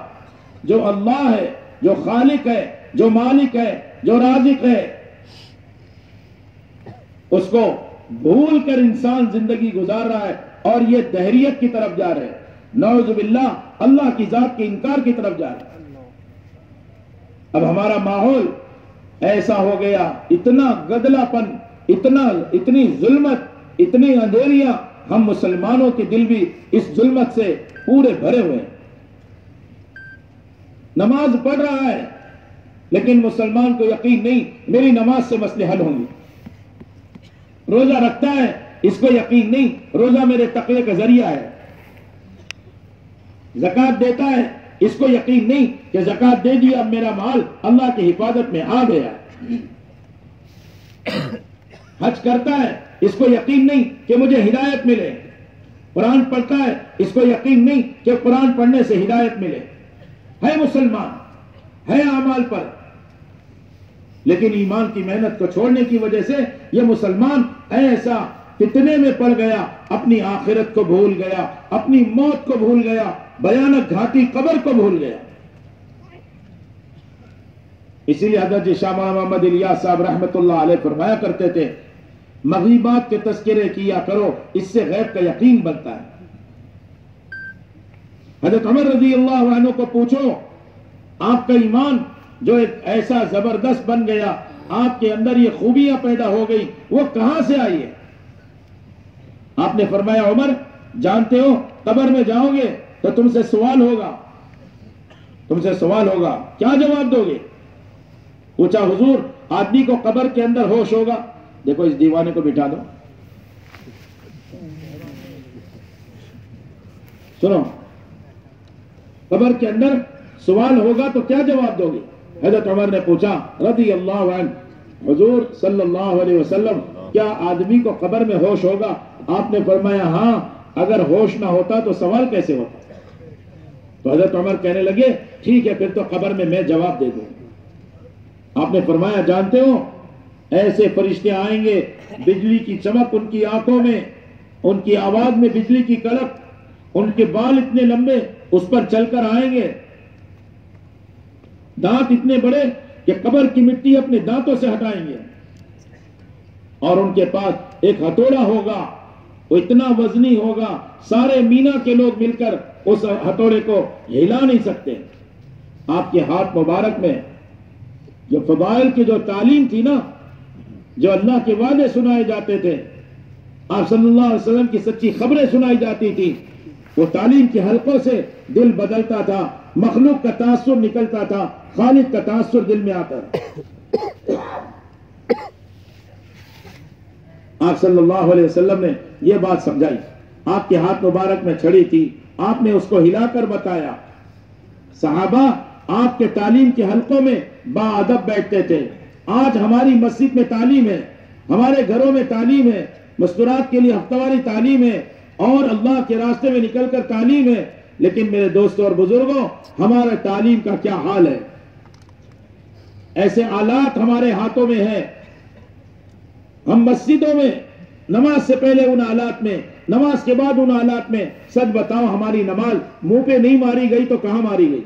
S1: جو اللہ ہے، جو خالق ہے، جو مالک ہے، جو رازق ہے، اس کو بھول کر انسان زندگی گزار رہا ہے اور یہ دہریت کی طرف جا رہے ہیں. نعوذ باللہ، اللہ کی ذات کے انکار کی طرف جا رہے ہیں. اب ہمارا ماحول ایسا ہو گیا، اتنا گدلا پن، اتنی ظلمت، اتنی اندھیریاں، ہم مسلمانوں کے دل بھی اس ظلمت سے پورے بھرے ہوئے ہیں. نماز پڑھ رہا ہے لیکن مسلمان کو یقین نہیں میری نماز سے مسئلے حل ہوں گے. روزہ رکھتا ہے، اس کو یقین نہیں روزہ میرے تقوی کا ذریعہ ہے. زکوٰۃ دیتا ہے، اس کو یقین نہیں کہ زکوٰۃ دے دیا اب میرا مال اللہ کی حفاظت میں آ گیا. حج کرتا ہے، اس کو یقین نہیں کہ مجھے ہدایت ملے. قرآن پڑھتا ہے، اس کو یقین نہیں کہ قرآن پڑھنے سے ہدایت ملے. ہے مسلمان، ہے اعمال پر، لیکن ایمان کی محنت کو چھوڑنے کی وجہ سے یہ مسلمان ایسا فتنے میں پڑ گیا، اپنی آخرت کو بھول گیا، اپنی موت کو بھول گیا، بھیانک گھاٹی قبر کو بھول گیا. اسی لیے حضرت شاہ محمد الیاس صاحب رحمت اللہ علیہ فرمایا کرتے تھے، مغیبات کے تذکرے کیا کرو، اس سے غیب کا یقین بنتا ہے. حضرت عمر رضی اللہ عنہ کو پوچھو، آپ کا ایمان جو ایک ایسا زبردست بن گیا، آپ کے اندر یہ خوبیاں پیدا ہو گئی، وہ کہاں سے آئی ہے؟ آپ نے فرمایا، عمر جانتے ہو قبر میں جاؤ گے تو تم سے سوال ہوگا، تم سے سوال ہوگا، کیا جواب دو گے؟ پوچھا، حضور آدمی کو قبر کے اندر ہوش ہوگا. دیکھو اس دیوانے کو بٹھا دو، سنو، قبر کے اندر سوال ہوگا تو کیا جواب دو گے؟ حضرت عمر نے پوچھا رضی اللہ عنہ، حضور صلی اللہ علیہ وسلم کیا آدمی کو قبر میں ہوش ہوگا؟ آپ نے فرمایا ہاں، اگر ہوش نہ ہوتا تو سوال کیسے ہوتا؟ تو حضرت عمر کہنے لگے ٹھیک ہے پھر تو قبر میں جواب دے دوں. آپ نے فرمایا جانتے ہو ایسے فرشتے آئیں گے، بجلی کی چمک ان کی آنکھوں میں، ان کی آواز میں بجلی کی کڑک، ان کے بال اتنے لمبے اس پر چل کر آئیں گے، دانت اتنے بڑے کہ قبر کی مٹی اپنے دانتوں سے ہٹائیں گے، اور ان کے پاس ایک ہتھوڑا ہوگا، وہ اتنا وزنی ہوگا سارے مینا کے لوگ مل کر اس ہتھوڑے کو ہلا نہیں سکتے. آپ کے ہاتھ مبارک میں جو فضائل کی جو تعلیم تھی نا، جو اللہ کے وعدے سنائے جاتے تھے، آپ صلی اللہ علیہ وسلم کی سچی خبریں سنائی جاتی تھی، وہ تعلیم کے حلقوں سے دل بدلتا تھا، مخلوق کا تاثر نکلتا تھا، خالق کا تاثر دل میں آتا تھا۔ آپ صلی اللہ علیہ وسلم نے یہ بات سمجھائی، آپ کے ہاتھ مبارک میں چھڑی تھی، آپ نے اس کو ہلا کر بتایا۔ صحابہ آپ کے تعلیم کے حلقوں میں باادب بیٹھتے تھے۔ آج ہماری مسجد میں تعلیم ہے، ہمارے گھروں میں تعلیم ہے، مستورات کے لیے ہفتہ واری تعلیم ہے، اور اللہ کے راستے میں نکل کر تعلیم ہے، لیکن میرے دوستوں اور بزرگوں، ہمارا تعلیم کا کیا حال ہے؟ ایسے آلات ہمارے ہاتھوں میں ہیں، ہم مسجدوں میں نماز سے پہلے ان آلات میں، نماز کے بعد ان آلات میں، سچ بتاؤ ہماری نماز منہ پہ نہیں ماری گئی تو کہاں ماری گئی؟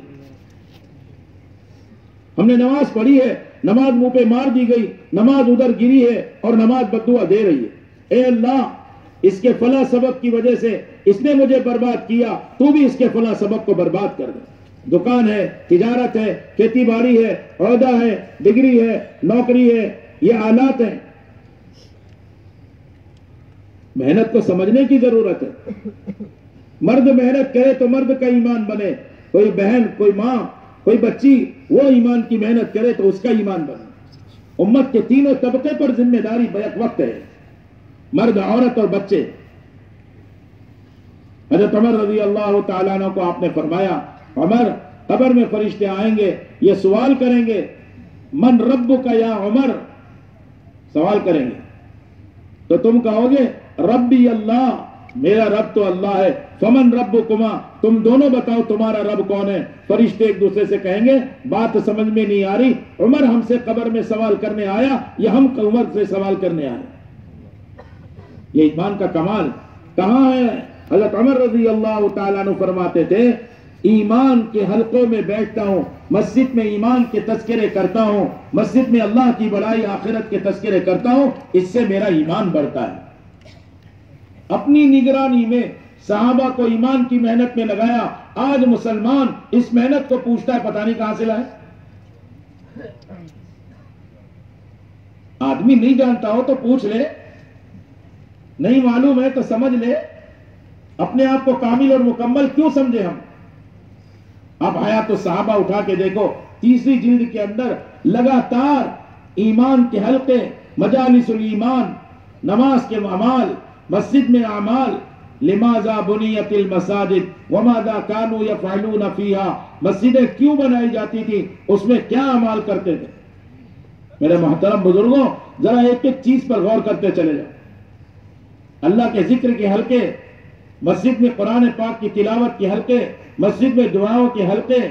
S1: ہم نے نماز پڑھی ہے، نماز منہ پہ مار دی گئی، نماز ادھر گری ہے اور نماز بددعا دے رہی ہے۔ اے اللہ، اس کے فلاں سبب کی وجہ سے اس نے مجھے برباد کیا، تو بھی اس کے فلاں سبب کو برباد کر دے۔ دکان ہے، تجارت ہے، کھیتی باڑی ہے، عہدہ ہے، ڈگری ہے، نوکری ہے، یہ آلات ہیں۔ محنت کو سمجھنے کی ضرورت ہے۔ مرد محنت کرے تو مرد کا ایمان بنے، کوئی بہن، کوئی ماں، کوئی بچی وہ ایمان کی محنت کرے تو اس کا ایمان بنے۔ امت کے تینوں طبقے پر ذمہ داری بیک وقت ہے، مرد، عورت اور بچے۔ حضرت عمر رضی اللہ تعالیٰ عنہ کو آپ نے فرمایا، عمر، قبر میں فرشتے آئیں گے، یہ سوال کریں گے، من ربک یا عمر، سوال کریں گے تو تم کہو گے ربی اللہ، میرا رب تو اللہ ہے۔ فمن ربکما، تم دونوں بتاؤ تمہارا رب کون ہے؟ فرشتے ایک دوسرے سے کہیں گے بات سمجھ میں نہیں آ رہی، عمر ہم سے قبر میں سوال کرنے آیا یا ہم عمر سے سوال کرنے آئے؟ یہ ایمان کا کمال کہاں ہے؟ حضرت عمر رضی اللہ تعالیٰ عنہ فرماتے تھے، ایمان کے حلقوں میں بیٹھتا ہوں، مسجد میں ایمان کے تذکرے کرتا ہوں، مسجد میں اللہ کی بڑائی، آخرت کے تذکرے کرتا ہوں، اس سے میرا ایمان بڑھتا ہے۔ اپنی نگرانی میں صحابہ کو ایمان کی محنت میں لگایا، آج مسلمان اس محنت کو پوچھتا ہے پتہ نہیں کہاں سے لائے۔ آدمی نہیں جانتا ہو تو پوچھ لے، نہیں معلوم ہے تو سمجھ لے، اپنے آپ کو کامل اور مکمل کیوں سمجھے ہم؟ اب حیات الصحابہ اٹھا کے دیکھو، تیسری جلد کے اندر لگاتار ایمان کے حلقے، مجالس الایمان، نماز کے اعمال، مسجد میں اعمال، لماذا بنیت المساجد وماذا كانوا يفعلون فيها، مسجدیں کیوں بنائی جاتی تھی، اس میں کیا اعمال کرتے تھے؟ میرے محترم بزرگوں، ذرا ایک ایک چیز پر غور کرتے چلے جاؤ۔ اللہ کے ذکر کے حلقے، مسجد میں قرآن پاک کی تلاوت کے حلقے، مسجد میں دعاؤں کے حلقے۔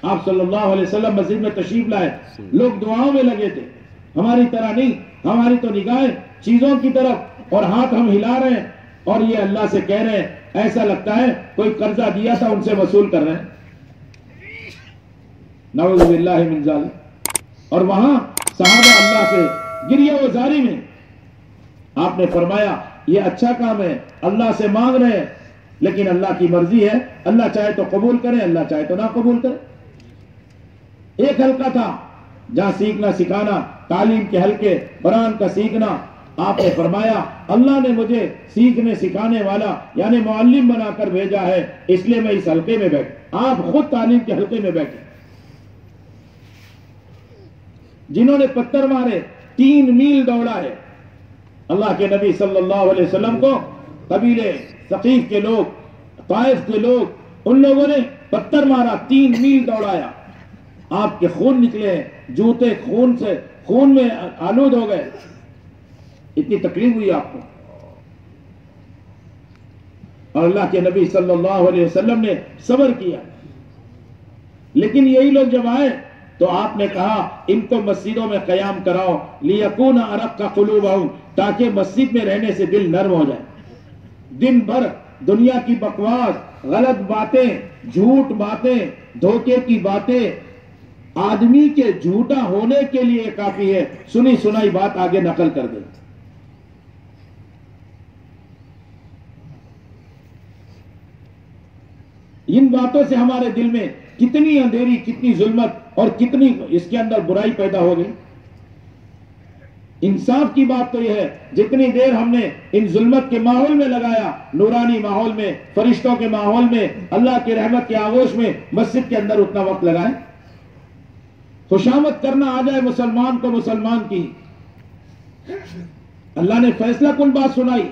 S1: آپ صلی اللہ علیہ وسلم مسجد میں تشریف لائے، لوگ دعاؤں میں لگے تھے، ہماری طرح نہیں، ہماری تو نگاہیں چیزوں کی طرف اور ہاتھ ہم ہلا رہے ہیں، اور یہ اللہ سے کہہ رہے ہیں، ایسا لگتا ہے کوئی قرضہ دیا تھا ان سے وصول کر رہے ہیں۔ نعوذ باللہ من ذالک۔ اور وہاں صحابہ اللہ سے گریہ و زاری میں، آپ نے فرمایا یہ اچھا کام ہے، اللہ سے مانگ رہے ہیں، لیکن اللہ کی مرضی ہے، اللہ چاہے تو قبول کرے، اللہ چاہے تو نہ قبول کرے۔ ایک حلقہ تھا جہاں سیکھنا سکھانا، تعلیم کے حلقے، قرآن کا سیکھنا۔ آپ نے فرمایا اللہ نے مجھے سیکھنے سکھانے والا یعنی معلم بنا کر بھیجا ہے، اس لیے میں اس حلقے میں بیٹھا۔ آپ خود تعلیم کے حلقے میں بیٹھے۔ جنہوں نے پتھر مارے، 3 میل دوڑا ہے، اللہ کے نبی صلی اللہ علیہ وسلم کو قبیلے ثقیف کے لوگ، طائف کے لوگ، ان لوگوں نے پتھر مارا، 3 میل دوڑایا، آپ کے خون نکلے، جوتے خون میں آلود ہو گئے، اتنی تکلیف ہوئی آپ کو، اور اللہ کے نبی صلی اللہ علیہ وسلم نے صبر کیا۔ لیکن یہی لوگ جب آئے تو آپ نے کہا ان کو مسجدوں میں قیام کراؤ، لِيَكُونَ أَرَقَّ قُلُوبَهُمْ، تاکہ مسجد میں رہنے سے دل نرم ہو جائے۔ دن بھر دنیا کی بکواس، غلط باتیں، جھوٹ باتیں، دھوکے کی باتیں، آدمی کے جھوٹا ہونے کے لیے کافی ہے، سنی سنائی بات آگے نقل کر دے۔ ان باتوں سے ہمارے دل میں کتنی اندھیری، کتنی ظلمت اور کتنی اس کے اندر برائی پیدا ہو گئی۔ انصاف کی بات تو یہ ہے جتنی دیر ہم نے ان ظلمت کے ماحول میں لگایا، نورانی ماحول میں، فرشتوں کے ماحول میں، اللہ کی رحمت کے آغوش میں، مسجد کے اندر اتنا وقت لگائیں۔ خوشامد کرنا آ جائے مسلمان کو مسلمان کی، اللہ نے فیصلہ کن بات سنائی،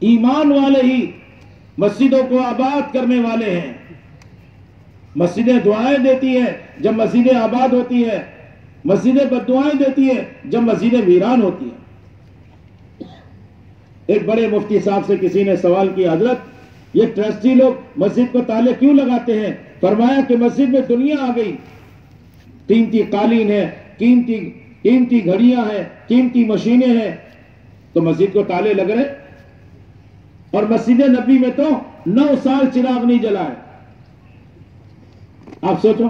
S1: ایمان والے ہی مسجدوں کو آباد کرنے والے ہیں۔ مسجدیں دعائیں دیتی ہیں جب مسجدیں آباد ہوتی ہیں، مسجدیں بددعائیں دیتی ہیں جب مسجدیں ویران ہوتی ہیں۔ ایک بڑے مفتی صاحب سے کسی نے سوال کیا، حضرت یہ ٹرسٹی لوگ مسجد کو تالے کیوں لگاتے ہیں؟ فرمایا کہ مسجد میں دنیا آ گئی، قیمتی قالین ہے، قیمتی گھڑیاں ہیں، قیمتی مشینیں ہیں، تو مسجد کو تالے لگ رہے۔ اور مسجد نبی میں تو 9 سال چراغ نہیں جلائے۔ آپ سوچو،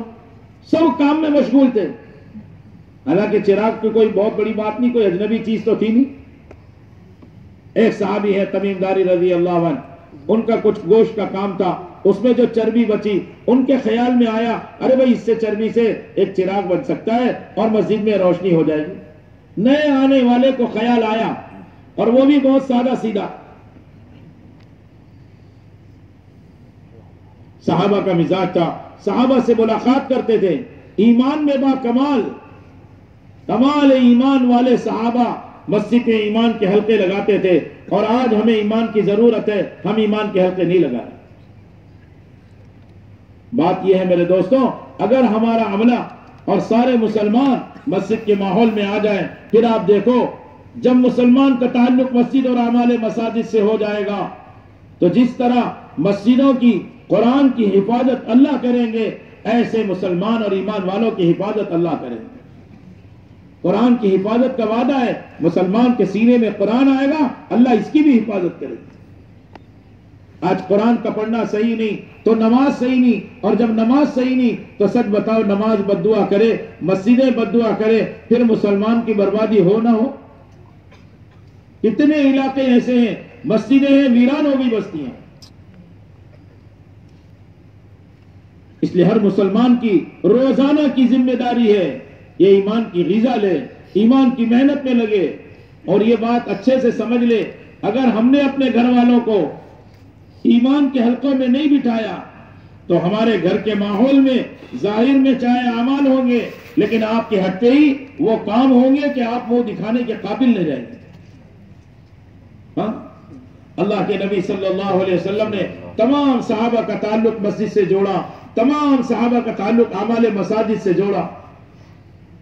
S1: سب کام میں مشغول تھے، حالانکہ چراغ کی کوئی بہت بڑی بات نہیں، کوئی اجنبی چیز تو تھی نہیں۔ ایک صحابی ہے تمیم داری رضی اللہ عنہ، ان کا کچھ گوشت کا کام تھا، اس میں جو چربی بچی، ان کے خیال میں آیا ارے بھائی اس سے چربی سے ایک چراغ بن سکتا ہے اور مسجد میں روشنی ہو جائے گی۔ نئے آنے والے کو خیال آیا، اور وہ بھی بہت سادہ سیدھا۔ صحابہ کا مزاج تھا، صحابہ سے ملاقات کرتے تھے، ایمان میں با کمال ایمان والے صحابہ مسجد میں ایمان کے حلقے لگاتے تھے، اور آج ہمیں ایمان کی ضرورت ہے، ہم ایمان کے حلقے نہیں لگا رہے۔ بات یہ ہے میرے دوستوں، اگر ہمارا عملہ اور سارے مسلمان مسجد کے ماحول میں آ جائیں، پھر آپ دیکھو جب مسلمان کا تعلق مسجد اور اعمال مساجد سے ہو جائے گا تو جس طرح مسجدوں کی قرآن کی حفاظت اللہ کریں گے، ایسے مسلمان اور ایمان والوں کی حفاظت اللہ کریں گے۔ قرآن کی حفاظت کا وعدہ ہے، مسلمان کے سینے میں قرآن آئے گا، اللہ اس کی بھی حفاظت کرے گا۔ آج قرآن کا پڑھنا صحیح نہیں تو نماز صحیح نہیں، اور جب نماز صحیح نہیں تو سچ بتاؤ نماز بد دعا کرے، مسجدیں بد دعا کرے، پھر مسلمان کی بربادی ہو نہ ہو۔ کتنے علاقے ایسے ہیں مسجدیں ہیں ویران ہو گئی بستیاں۔ اس لیے ہر مسلمان کی روزانہ کی ذمہ داری ہے یہ ایمان کی غذا لے، ایمان کی محنت میں لگے، اور یہ بات اچھے سے سمجھ لے، اگر ہم نے اپنے گھر والوں کو ایمان کے حلقوں میں نہیں بٹھایا تو ہمارے گھر کے ماحول میں ظاہر میں چاہے اعمال ہوں گے، لیکن آپ کے ہٹتے ہی وہ کام ہوں گے کہ آپ وہ دکھانے کے قابل نہ جائیں گے۔ اللہ کے نبی صلی اللہ علیہ وسلم نے تمام صحابہ کا تعلق مسجد سے جوڑا، تمام صحابہ کا تعلق اعمال مساجد سے جوڑا۔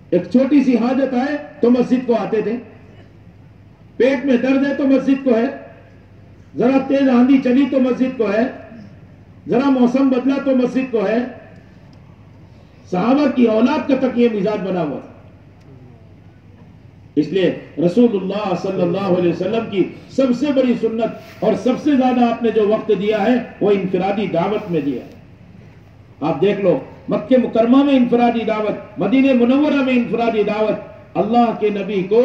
S1: ایک چھوٹی سی حاجت آئے تو مسجد کو آتے تھے، پیٹ میں درد ہے تو مسجد کو ہے، ذرا تیز آندھی چلی تو مسجد کو ہے، ذرا موسم بدلا تو مسجد کو ہے۔ صحابہ کی اولاد کا تک یہ مزاج بنا ہوا تھا۔ اس لیے رسول اللہ صلی اللہ علیہ وسلم کی سب سے بڑی سنت اور سب سے زیادہ آپ نے جو وقت دیا ہے وہ انفرادی دعوت میں دیا ہے۔ آپ دیکھ لو، مکہ مکرمہ میں انفرادی دعوت، مدینہ منورہ میں انفرادی دعوت۔ اللہ کے نبی کو،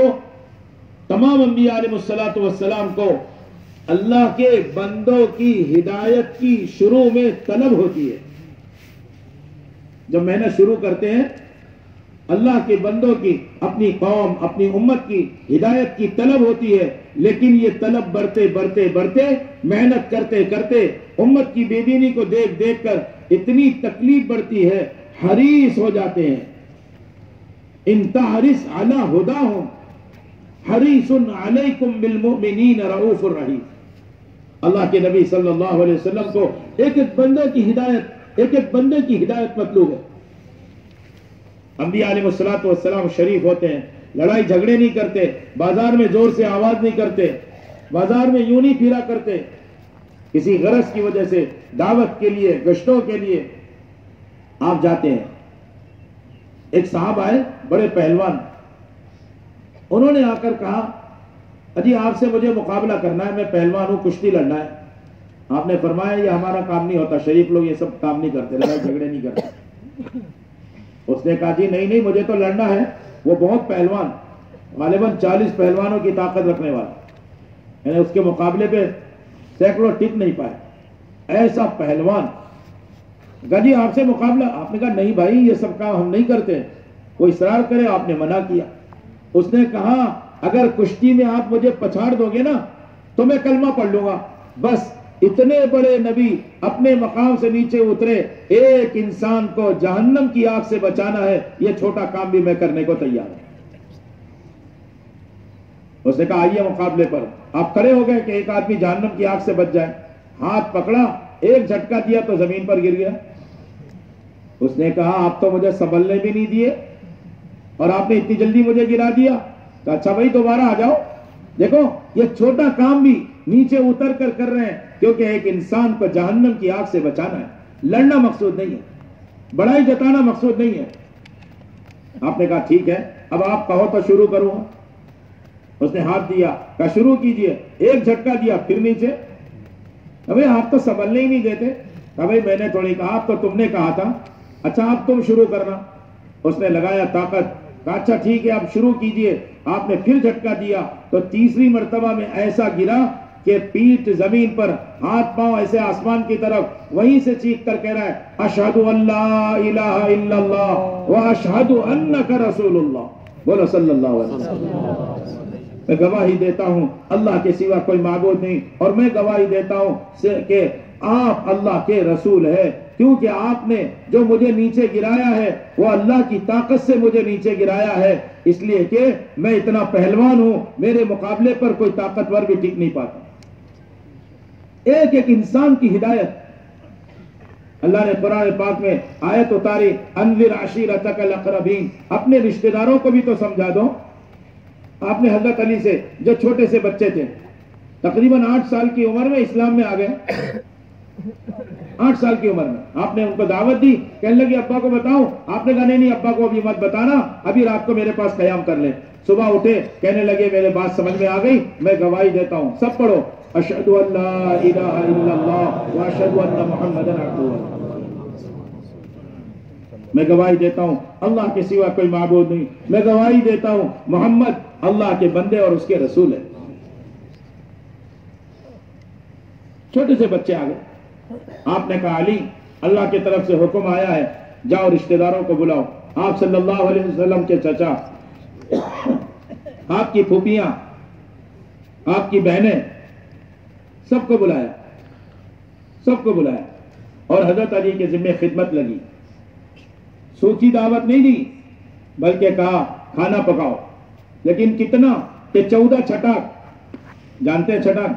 S1: تمام انبیاء علیہ الصلوۃ والسلام کو اللہ کے بندوں کی ہدایت کی شروع میں طلب ہوتی ہے۔ جب محنت شروع کرتے ہیں اللہ کے بندوں کی، اپنی قوم، اپنی امت کی ہدایت کی طلب ہوتی ہے، لیکن یہ طلب بڑھتے بڑھتے بڑھتے، محنت کرتے کرتے، امت کی بے دینی کو دیکھ دیکھ کر اتنی تکلیف بڑھتی ہے، حریص ہو جاتے ہیں۔ ان تحرص علی ہداہم حریص علیکم بالمؤمنین رؤوف الرحیم۔ اللہ کے نبی صلی اللہ علیہ وسلم کو ایک ایک بندے کی ہدایت، ایک ایک بندے کی ہدایت مطلوب ہے۔ انبیاء علیہ الصلوۃ والسلام شریف ہوتے ہیں، لڑائی جھگڑے نہیں کرتے، بازار میں زور سے آواز نہیں کرتے، بازار میں یوں نہیں پھرا کرتے، کسی غرض کی وجہ سے دعوت کے لیے، گشتوں کے لیے آپ جاتے ہیں۔ ایک صاحب آئے بڑے پہلوان، انہوں نے آ کر کہا اجی آپ سے مجھے مقابلہ کرنا ہے، میں پہلوان ہوں، کشتی لڑنا ہے۔ آپ نے فرمایا یہ ہمارا کام نہیں ہوتا، شریف لوگ یہ سب کام نہیں کرتے، لڑائی جھگڑے نہیں کرتے۔ اس نے کہا جی نہیں مجھے تو لڑنا ہے۔ وہ بہت پہلوان، غالباً 40 پہلوانوں کی طاقت رکھنے والا، یعنی اس کے مقابلے پہ سینکڑوں ٹک نہیں پائے، ایسا پہلوان۔ کہا جی آپ سے مقابلہ؟ آپ نے کہا نہیں بھائی یہ سب کام ہم نہیں کرتے، کوئی اصرار کرے، آپ نے منع کیا۔ اس نے کہا اگر کشتی میں آپ مجھے پچھاڑ دو گے نا تو میں کلمہ پڑھ لوں گا. بس اتنے بڑے نبی اپنے مقام سے نیچے اترے, ایک انسان کو جہنم کی آگ سے بچانا ہے, یہ چھوٹا کام بھی میں کرنے کو تیار ہوں. اس نے کہا آئیے مقابلے پر. آپ کھڑے ہو گئے کہ ایک آدمی جہنم کی آگ سے بچ جائے. ہاتھ پکڑا, ایک جھٹکا دیا تو زمین پر گر گیا. اس نے کہا آپ تو مجھے سنبھلنے بھی نہیں دیے اور آپ نے اتنی جلدی مجھے گرا دیا. کہا اچھا بھائی دوبارہ آ جاؤ. دیکھو یہ چھوٹا کام بھی نیچے اتر کر رہے ہیں, کیونکہ ایک انسان کو جہنم کی آگ سے بچانا ہے. لڑنا مقصود نہیں ہے, بڑائی جتانا مقصود نہیں ہے. آپ نے کہا ٹھیک ہے, اب آپ کہو تو شروع کروں. اس نے ہاتھ دیا, کہا شروع کیجئے. ایک جھٹکا دیا, پھر نیچے. ابھی آپ تو سنبھلنے ہی نہیں دیتے. کہا بھائی میں نے تھوڑی کہا, آپ تو تم نے کہا تھا. اچھا اب تم شروع کرنا. اس نے لگایا طاقت. کہا اچھا ٹھیک ہے آپ شروع کیجئے. آپ نے پھر جھٹکا دیا تو تیسری مرتبہ میں ایسا گرا کہ پیٹھ زمین پر, ہاتھ پاؤں ایسے آسمان کی طرف, وہیں سے چیخ کر کہہ رہا ہے اشہد ان لا الہ الا اللہ واشہد انک رسول اللہ. بولو صلی اللہ علیہ وسلم. میں گواہی دیتا ہوں اللہ کے سوا کوئی معبود نہیں, اور میں گواہی دیتا ہوں کہ آپ اللہ کے رسول ہے, کیونکہ آپ نے جو مجھے نیچے گرایا ہے وہ اللہ کی طاقت سے مجھے نیچے گرایا ہے, اس لیے کہ میں اتنا پہلوان ہوں, میرے مقابلے پر کوئی طاقتور بھی ٹک نہیں پاتا. ایک ایک انسان کی ہدایت. اللہ نے قرآن پاک میں آیت اتاری انذر عشیرتک الاقربین, اپنے رشتہ داروں کو بھی تو سمجھا دو. آپ نے حضرت علی سے, جو چھوٹے سے بچے تھے, تقریباً 8 سال کی عمر میں اسلام میں آ گئے. 8 سال کی عمر میں آپ نے ان کو دعوت دی. کہنے لگے ابا کو بتاؤ. آپ نے کہا نہیں ابا کو ابھی مت بتانا, ابھی رات کو میرے پاس قیام کر لیں. صبح اٹھے, کہنے لگے میرے بات سمجھ میں آ گئی, میں گواہی دیتا ہوں. سب پڑھو اشہد ان لا الہ الا اللہ واشہد ان محمدا عبدہ. میں گواہی دیتا ہوں اللہ کے سوا کوئی معبود نہیں, میں گواہی دیتا ہوں محمد اللہ کے بندے اور اس کے رسول ہے. چھوٹے سے بچے آ گئے. آپ نے کہا علی اللہ کی طرف سے حکم آیا ہے, جاؤ رشتہ داروں کو بلاؤ. آپ صلی اللہ علیہ وسلم کے چچا, آپ کی پھوپھیاں, آپ کی بہنیں, سب کو بلایا, سب کو بلایا. اور حضرت علی کے ذمہ خدمت لگی. سوچی دعوت نہیں دی, بلکہ کہا کھانا پکاؤ. لیکن کتنا کہ 14 چھٹاک, جانتے ہیں چھٹاک,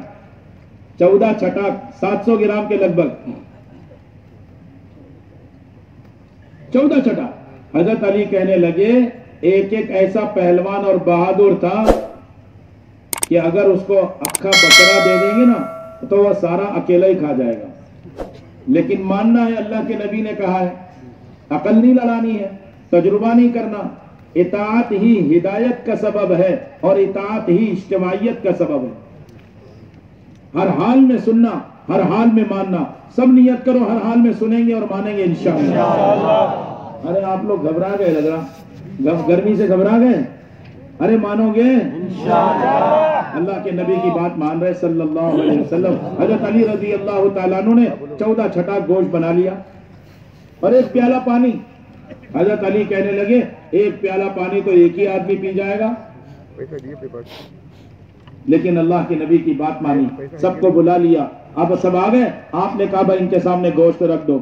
S1: 14 چھٹاک 700 گرام کے لگ بھگ, 14 چھٹاک. حضرت علی کہنے لگے ایک ایک ایسا پہلوان اور بہادر تھا کہ اگر اس کو اکھا بکرا دے دیں گے نا تو وہ سارا اکیلا ہی کھا جائے گا. لیکن ماننا ہے اللہ کے نبی نے کہا ہے, عقل نہیں لڑانی ہے, تجربہ نہیں کرنا. اطاعت ہی ہدایت کا سبب ہے اور اطاعت ہی اجتماعیت کا سبب ہے. ہر حال میں سننا, ہر حال میں ماننا. سب نیت کرو ہر حال میں سنیں گے اور مانیں گے انشاءاللہ. ارے آپ لوگ گھبرا گئے لگ رہا, گرمی سے گھبرا گئے. ارے مانو گے انشاءاللہ. اللہ کے نبی کی بات مان رہے صلی اللہ علیہ وسلم. حضرت علی رضی اللہ تعالیٰ عنہ نے 14 چھٹاک گوشت بنا لیا اور ایک پیالہ پانی. حضرت علی کہنے لگے ایک پیالہ پانی تو ایک ہی آدمی پی جائے گا. لیکن اللہ کے نبی کی بات مانی, سب کو بلا لیا. اب سب آ گئے. آپ نے کہا بھائی ان کے سامنے گوشت رکھ دو.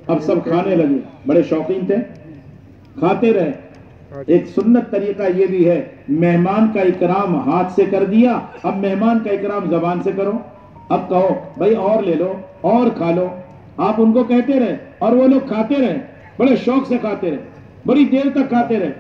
S1: اب سب کھانے لگے. بڑے شوقین تھے, کھاتے رہے. ایک سنت طریقہ یہ بھی ہے, مہمان کا اکرام ہاتھ سے کر دیا, اب مہمان کا اکرام زبان سے کرو. اب کہو بھائی اور لے لو اور کھا لو. آپ ان کو کہتے رہے اور وہ لوگ کھاتے رہے, بڑے شوق سے کھاتے رہے, بڑی دیر تک کھاتے رہے.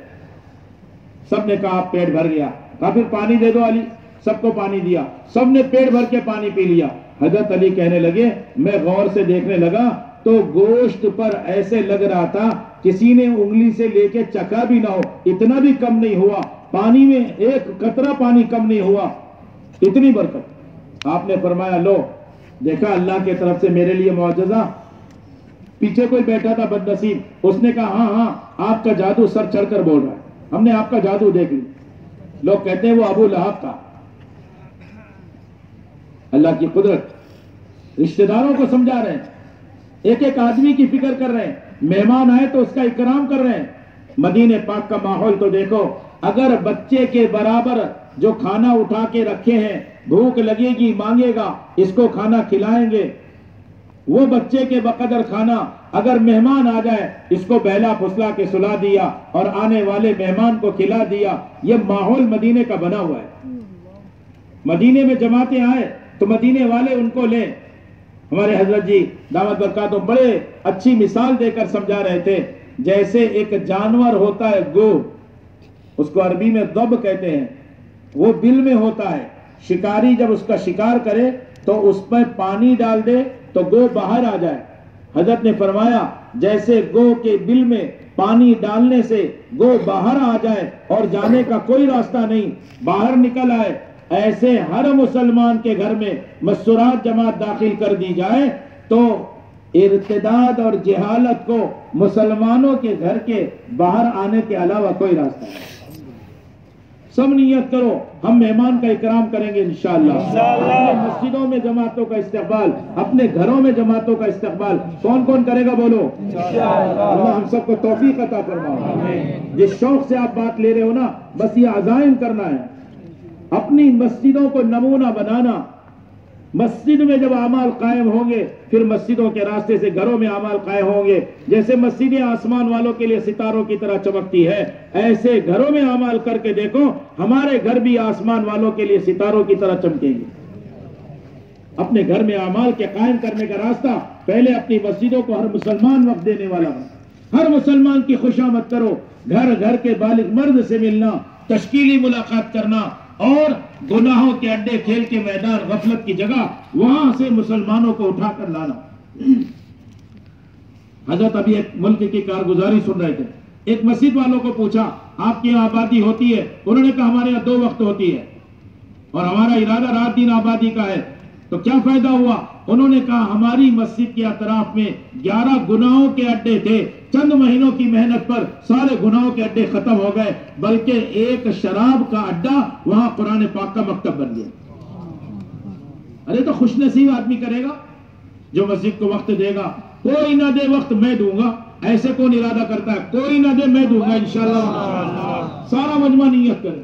S1: سب نے کہا پیٹ بھر گیا. کہا پھر پانی دے دو علی. سب کو پانی دیا, سب نے پیٹ بھر کے پانی پی لیا. حضرت علی کہنے لگے میں غور سے دیکھنے لگا تو گوشت پر ایسے لگ رہا تھا کسی نے انگلی سے لے کے چکھا بھی نہ ہو, اتنا بھی کم نہیں ہوا. پانی میں ایک قطرہ پانی کم نہیں ہوا, اتنی برکت. آپ نے فرمایا لو دیکھا اللہ کی طرف سے میرے لیے معجزہ. پیچھے کوئی بیٹھا تھا بد نصیب, اس نے کہا ہاں ہاں آپ کا جادو سر چڑھ کر بول رہا ہے, ہم نے آپ کا جادو دیکھ لی. لوگ کہتے ہیں وہ ابو لہب تھا. اللہ کی قدرت. رشتہ داروں کو سمجھا رہے ہیں, ایک ایک آدمی کی فکر کر رہے ہیں. مہمان آئے تو اس کا اکرام کر رہے ہیں. مدینے پاک کا ماحول تو دیکھو, اگر بچے کے برابر جو کھانا اٹھا کے رکھے ہیں، بھوک لگے گی مانگے گا، اس کو کھانا کھلائیں گے۔ وہ بچے کے بقدر کھانا، اگر مہمان آ جائے اس کو بہلا پھسلا کے سلا دیا اور آنے والے مہمان کو کھلا دیا۔ یہ ماحول مدینے کا بنا ہوا ہے۔ مدینے میں جماعتیں آئے تو مدینے والے ان کو لیں۔ ہمارے حضرت جی دامت برکاتہم بڑے اچھی مثال دے کر سمجھا رہے تھے، جیسے ایک جانور ہوتا ہے گو، اس کو عربی میں ضب کہتے ہیں، وہ بل میں ہوتا ہے۔ شکاری جب اس کا شکار کرے تو اس میں پانی ڈال دے تو گو باہر آ جائے۔ حضرت نے فرمایا جیسے گو کے بل میں پانی ڈالنے سے گو باہر آ جائے اور جانے کا کوئی راستہ نہیں، باہر نکل آئے، ایسے ہر مسلمان کے گھر میں مسورات جماعت داخل کر دی جائے تو ارتداد اور جہالت کو مسلمانوں کے گھر کے باہر آنے کے علاوہ کوئی راستہ نہیں۔ سب نیت کرو، ہم مہمان کا اکرام کریں گے انشاءاللہ۔ اپنے مسجدوں میں جماعتوں کا استقبال، اپنے گھروں میں جماعتوں کا استقبال کون کون کرے گا بولو؟ اللہ ہم سب کو توفیق عطا فرماؤ۔ جس شوق سے آپ بات لے رہے ہو نا، بس یہ عزائم کرنا ہے، اپنی مسجدوں کو نمونہ بنانا۔ مسجد میں جب اعمال قائم ہوں گے پھر مسجدوں کے راستے سے گھروں میں اعمال قائم ہوں گے۔ جیسے مسجدیں آسمان والوں کے لیے ستاروں کی طرح چمکتی ہے، ایسے گھروں میں اعمال کر کے دیکھو، ہمارے گھر بھی آسمان والوں کے لیے ستاروں کی طرح چمکیں گے۔ اپنے گھر میں اعمال کے قائم کرنے کا راستہ پہلے اپنی مسجدوں کو ہر مسلمان وقت دینے والا ہو، ہر مسلمان کی خوشامد کرو، گھر گھر کے بالغ مرد سے ملنا، تشکیلی ملاقات کرنا، اور گناہوں کے اڈے، کھیل کے میدان، غفلت کی جگہ، وہاں سے مسلمانوں کو اٹھا کر لانا۔ حضرت ابھی ایک ملک کی کارگزاری سن رہے تھے، ایک مسجد والوں کو پوچھا آپ کی یہاں آبادی ہوتی ہے؟ انہوں نے کہا ہمارے یہاں 2 وقت ہوتی ہے اور ہمارا ارادہ رات دن آبادی کا ہے۔ تو کیا فائدہ ہوا؟ انہوں نے کہا ہماری مسجد کے اطراف میں 11 گناہوں کے اڈے تھے، چند مہینوں کی محنت پر سارے گناہوں کے اڈے ختم ہو گئے، بلکہ ایک شراب کا اڈا وہاں قرآن پاک کا مکتب بن گیا۔ ارے تو خوش نصیب آدمی کرے گا جو مسجد کو وقت دے گا۔ کوئی نہ دے وقت میں دوں گا، ایسے کون ارادہ کرتا ہے؟ کوئی نہ دے میں دوں گا انشاءاللہ۔ سارا مجمع نیت کرے،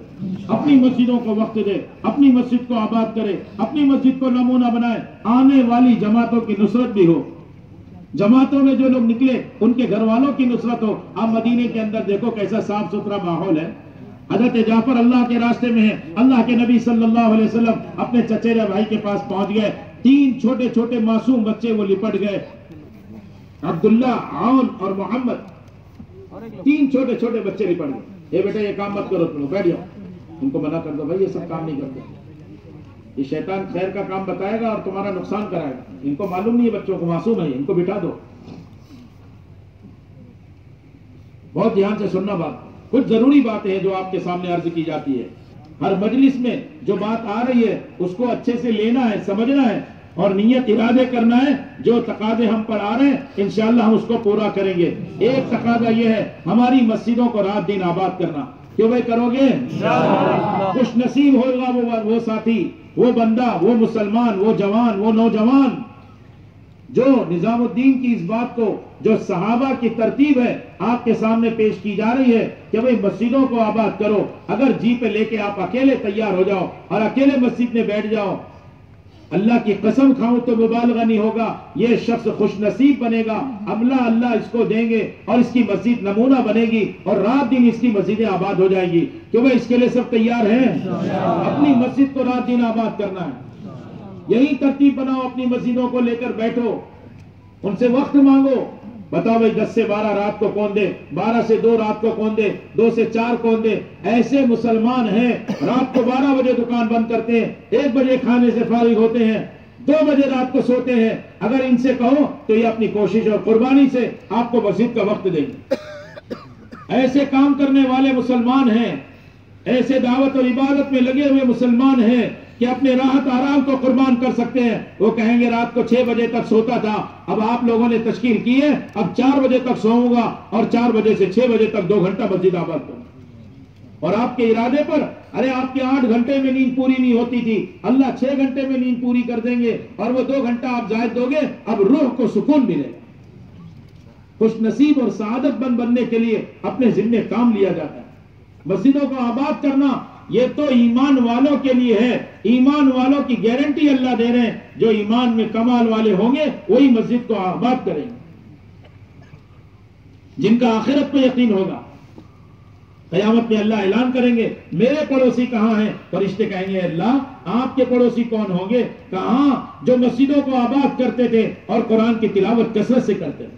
S1: اپنی مسجدوں کو وقت دے، اپنی مسجد کو آباد کرے، اپنی مسجد کو نمونہ بنائے، آنے والی جماعتوں کی نصرت بھی ہو۔ جماعتوں میں جو لوگ نکلے ان کے گھر والوں کی نصرت ہو۔ آپ مدینے کے اندر دیکھو کیسا صاف ستھرا ماحول ہے۔ حضرت جعفر اللہ کے راستے میں ہے، اللہ کے نبی صلی اللہ علیہ وسلم اپنے چچیرے بھائی کے پاس پہنچ گئے، 3 چھوٹے چھوٹے معصوم بچے وہ لپٹ گئے، عبداللہ، عون اور محمد، 3 چھوٹے چھوٹے بچے لپٹ گئے۔ اے بیٹا یہ کام مت کرو، تم بیٹھ جاؤ، ان کو منع کر دو، بھائی یہ سب کام نہیں کرتے، یہ شیطان خیر کا کام بتائے گا اور تمہارا نقصان کرائے گا، ان کو معلوم نہیں ہے بچوں کو، معصوم ہے، ان کو بٹھا دو۔ بہت دھیان سے سننا بات، کچھ ضروری باتیں ہیں جو آپ کے سامنے عرض کی جاتی ہے۔ ہر مجلس میں جو بات آ رہی ہے اس کو اچھے سے لینا ہے، سمجھنا ہے اور نیت ارادے کرنا ہے۔ جو تقاضے ہم پر آ رہے ہیں انشاءاللہ ہم اس کو پورا کریں گے۔ ایک تقاضا یہ ہے ہماری مسجدوں کو رات دن آباد کرنا۔ کیوں بھائی کرو گے؟ خوش نصیب ہوگا وہ ساتھی، وہ بندہ، وہ مسلمان، وہ جوان، وہ نوجوان جو نظام الدین کی اس بات کو، جو صحابہ کی ترتیب ہے آپ کے سامنے پیش کی جا رہی ہے کہ بھئی مسجدوں کو آباد کرو۔ اگر جی پہ لے کے آپ اکیلے تیار ہو جاؤ اور اکیلے مسجد میں بیٹھ جاؤ، اللہ کی قسم کھاؤں تو مبالغہ نہیں ہوگا، یہ شخص خوش نصیب بنے گا، عملہ اللہ اس کو دیں گے اور اس کی مسجد نمونہ بنے گی اور رات دن اس کی مسجدیں آباد ہو جائیں گی۔ کیوں بھئی اس کے لیے سب تیار ہیں؟ اپنی مسجد کو رات دن آباد کرنا ہے، یہی ترتیب بناؤ، اپنی مسجدوں کو لے کر بیٹھو، ان سے وقت مانگو، بتاؤ بھئی 10 سے 12 رات کو کون دے، 12 سے 2 رات کو کون دے، 2 سے 4 کون دے۔ ایسے مسلمان ہیں رات کو 12 بجے دکان بند کرتے ہیں، 1 بجے کھانے سے فارغ ہوتے ہیں، 2 بجے رات کو سوتے ہیں۔ اگر ان سے کہو تو یہ اپنی کوشش اور قربانی سے آپ کو مسجد کا وقت دیں گے۔ ایسے کام کرنے والے مسلمان ہیں، ایسے دعوت اور عبادت میں لگے ہوئے مسلمان ہیں کہ اپنے راحت آرام کو قربان کر سکتے ہیں۔ وہ کہیں گے رات کو 6 بجے تک سوتا تھا، اب آپ لوگوں نے تشکیل کی ہے، اب 4 بجے تک سوؤں گا اور 4 بجے سے 6 بجے تک 2 گھنٹہ مسجد آباد کروں۔ اور آپ کے ارادے پر، ارے آپ کے 8 گھنٹے میں نیند پوری نہیں ہوتی تھی، اللہ 6 گھنٹے میں نیند پوری کر دیں گے اور وہ 2 گھنٹہ آپ زائد دو گے، اب روح کو سکون ملے گا۔ خوش نصیب اور سعادت بننے کے لیے اپنے ذمہ کام لیا جاتا ہے۔ مسجدوں کو آباد کرنا یہ تو ایمان والوں کے لیے ہے. ایمان والوں کی گارنٹی اللہ دے رہے ہیں. جو ایمان میں کمال والے ہوں گے وہی مسجد کو آباد کریں گے. جن کا آخرت پہ یقین ہوگا. قیامت میں اللہ اعلان کریں گے میرے پڑوسی کہاں ہیں؟ فرشتے کہیں گے اللہ آپ کے پڑوسی کون ہوں گے؟ کہاں؟ جو مسجدوں کو آباد کرتے تھے اور قرآن کی تلاوت کثرت سے کرتے تھے.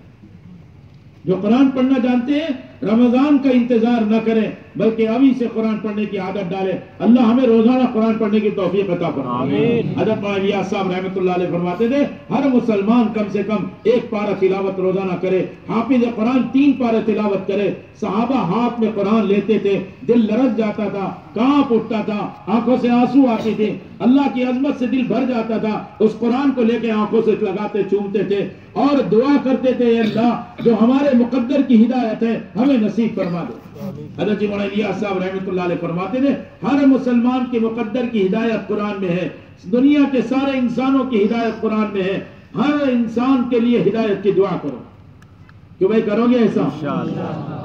S1: جو قرآن پڑھنا جانتے ہیں رمضان کا انتظار نہ کریں بلکہ ابھی سے قرآن پڑھنے کی عادت ڈالیں. اللہ ہمیں روزانہ قرآن پڑھنے کی توفیق عطا فرمائے. حضرت مولانا صاحب رحمۃ اللہ علیہ فرماتے تھے ہر مسلمان کم سے کم 1 پارہ تلاوت روزانہ کرے. حافظ قرآن 3 پارہ تلاوت کرے. صحابہ ہاتھ میں قرآن لیتے تھے دل لرز جاتا تھا, کانپ اٹھتا تھا, آنکھوں سے آنسو آتے تھے, اللہ کی عظمت سے دل بھر جاتا تھا. اس قرآن کو لے کے آنکھوں سے لگاتے چومتے تھے اور دعا کرتے تھے اے اللہ جو ہمارے مقدر کی ہدایت ہے ہمیں نصیب فرما دے. حضرت مولانا صاحب رحمۃ اللہ علیہ فرماتے تھے ہر مسلمان کے مقدر کی ہدایت قرآن میں ہے. دنیا کے سارے انسانوں کی ہدایت قرآن میں ہے. ہر انسان کے لیے ہدایت کی دعا کرو. کہ بھائی کرو گے ایسا؟